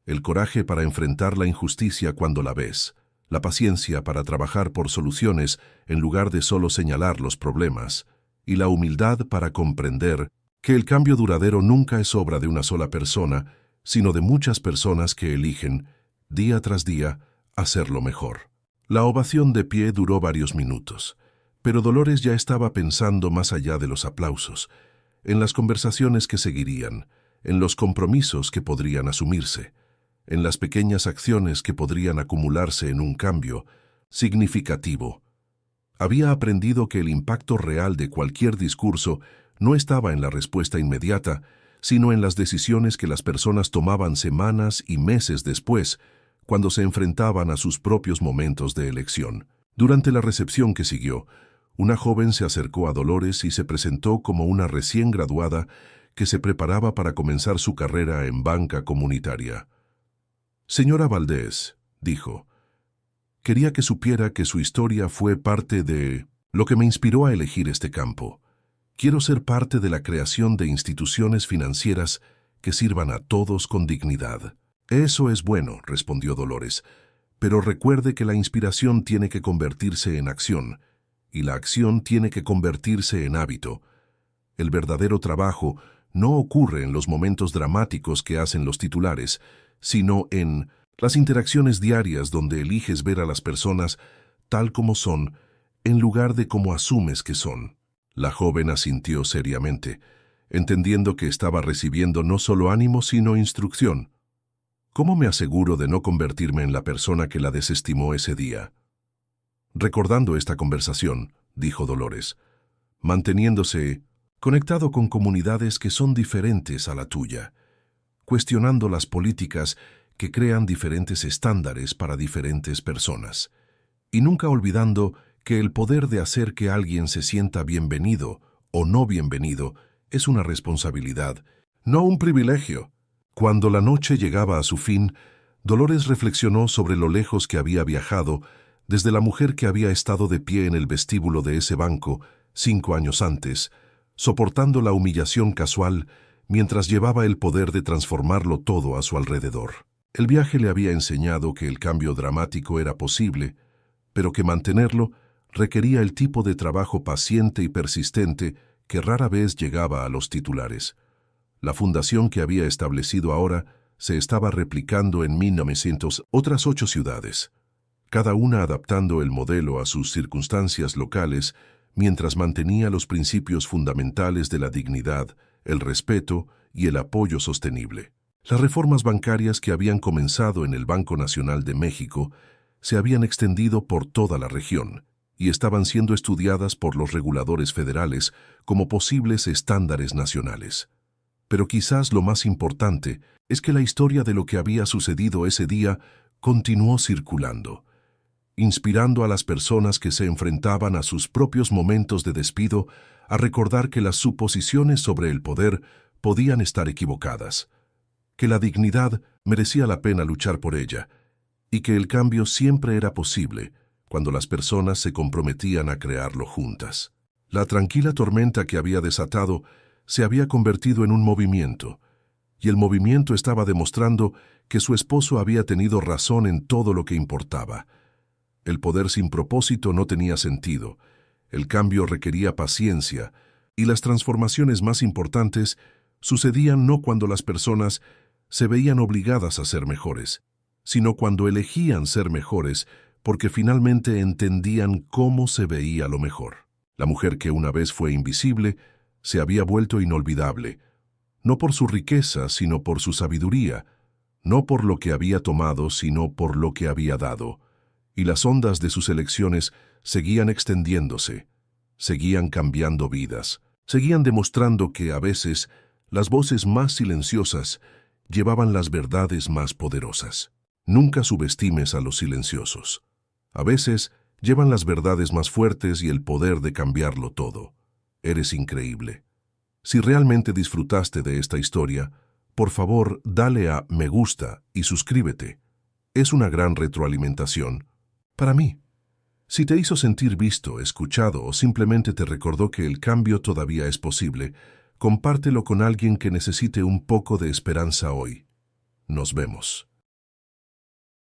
el coraje para enfrentar la injusticia cuando la ves, la paciencia para trabajar por soluciones en lugar de solo señalar los problemas, y la humildad para comprender que el cambio duradero nunca es obra de una sola persona, sino de muchas personas que eligen, día tras día, hacerlo mejor. La ovación de pie duró varios minutos, pero Dolores ya estaba pensando más allá de los aplausos, en las conversaciones que seguirían, en los compromisos que podrían asumirse, en las pequeñas acciones que podrían acumularse en un cambio significativo. Había aprendido que el impacto real de cualquier discurso no estaba en la respuesta inmediata, sino en las decisiones que las personas tomaban semanas y meses después, cuando se enfrentaban a sus propios momentos de elección. Durante la recepción que siguió, una joven se acercó a Dolores y se presentó como una recién graduada que se preparaba para comenzar su carrera en banca comunitaria. «Señora Valdés», dijo, «quería que supiera que su historia fue parte de lo que me inspiró a elegir este campo. Quiero ser parte de la creación de instituciones financieras que sirvan a todos con dignidad». «Eso es bueno», respondió Dolores, «pero recuerde que la inspiración tiene que convertirse en acción, y la acción tiene que convertirse en hábito. El verdadero trabajo no ocurre en los momentos dramáticos que hacen los titulares, sino en las interacciones diarias donde eliges ver a las personas tal como son, en lugar de como asumes que son». La joven asintió seriamente, entendiendo que estaba recibiendo no solo ánimo, sino instrucción. «¿Cómo me aseguro de no convertirme en la persona que la desestimó ese día?». Recordando esta conversación, dijo Dolores, manteniéndose conectado con comunidades que son diferentes a la tuya, cuestionando las políticas que crean diferentes estándares para diferentes personas, y nunca olvidando que el poder de hacer que alguien se sienta bienvenido o no bienvenido es una responsabilidad, no un privilegio. Cuando la noche llegaba a su fin, Dolores reflexionó sobre lo lejos que había viajado desde la mujer que había estado de pie en el vestíbulo de ese banco 5 años antes, soportando la humillación casual mientras llevaba el poder de transformarlo todo a su alrededor. El viaje le había enseñado que el cambio dramático era posible, pero que mantenerlo requería el tipo de trabajo paciente y persistente que rara vez llegaba a los titulares. La fundación que había establecido ahora se estaba replicando en 1900 otras 8 ciudades, cada una adaptando el modelo a sus circunstancias locales mientras mantenía los principios fundamentales de la dignidad, el respeto y el apoyo sostenible. Las reformas bancarias que habían comenzado en el Banco Nacional de México se habían extendido por toda la región y estaban siendo estudiadas por los reguladores federales como posibles estándares nacionales. Pero quizás lo más importante es que la historia de lo que había sucedido ese día continuó circulando, inspirando a las personas que se enfrentaban a sus propios momentos de despido a recordar que las suposiciones sobre el poder podían estar equivocadas, que la dignidad merecía la pena luchar por ella, y que el cambio siempre era posible cuando las personas se comprometían a crearlo juntas. La tranquila tormenta que había desatado se había convertido en un movimiento, y el movimiento estaba demostrando que su esposo había tenido razón en todo lo que importaba. El poder sin propósito no tenía sentido, el cambio requería paciencia, y las transformaciones más importantes sucedían no cuando las personas se veían obligadas a ser mejores, sino cuando elegían ser mejores porque finalmente entendían cómo se veía lo mejor. La mujer que una vez fue invisible se había vuelto inolvidable, no por su riqueza, sino por su sabiduría, no por lo que había tomado, sino por lo que había dado. Y las ondas de sus elecciones seguían extendiéndose, seguían cambiando vidas, seguían demostrando que a veces las voces más silenciosas llevaban las verdades más poderosas. Nunca subestimes a los silenciosos. A veces llevan las verdades más fuertes y el poder de cambiarlo todo. Eres increíble. Si realmente disfrutaste de esta historia, por favor, dale a me gusta y suscríbete. Es una gran retroalimentación para mí. Si te hizo sentir visto, escuchado o simplemente te recordó que el cambio todavía es posible, compártelo con alguien que necesite un poco de esperanza hoy. Nos vemos.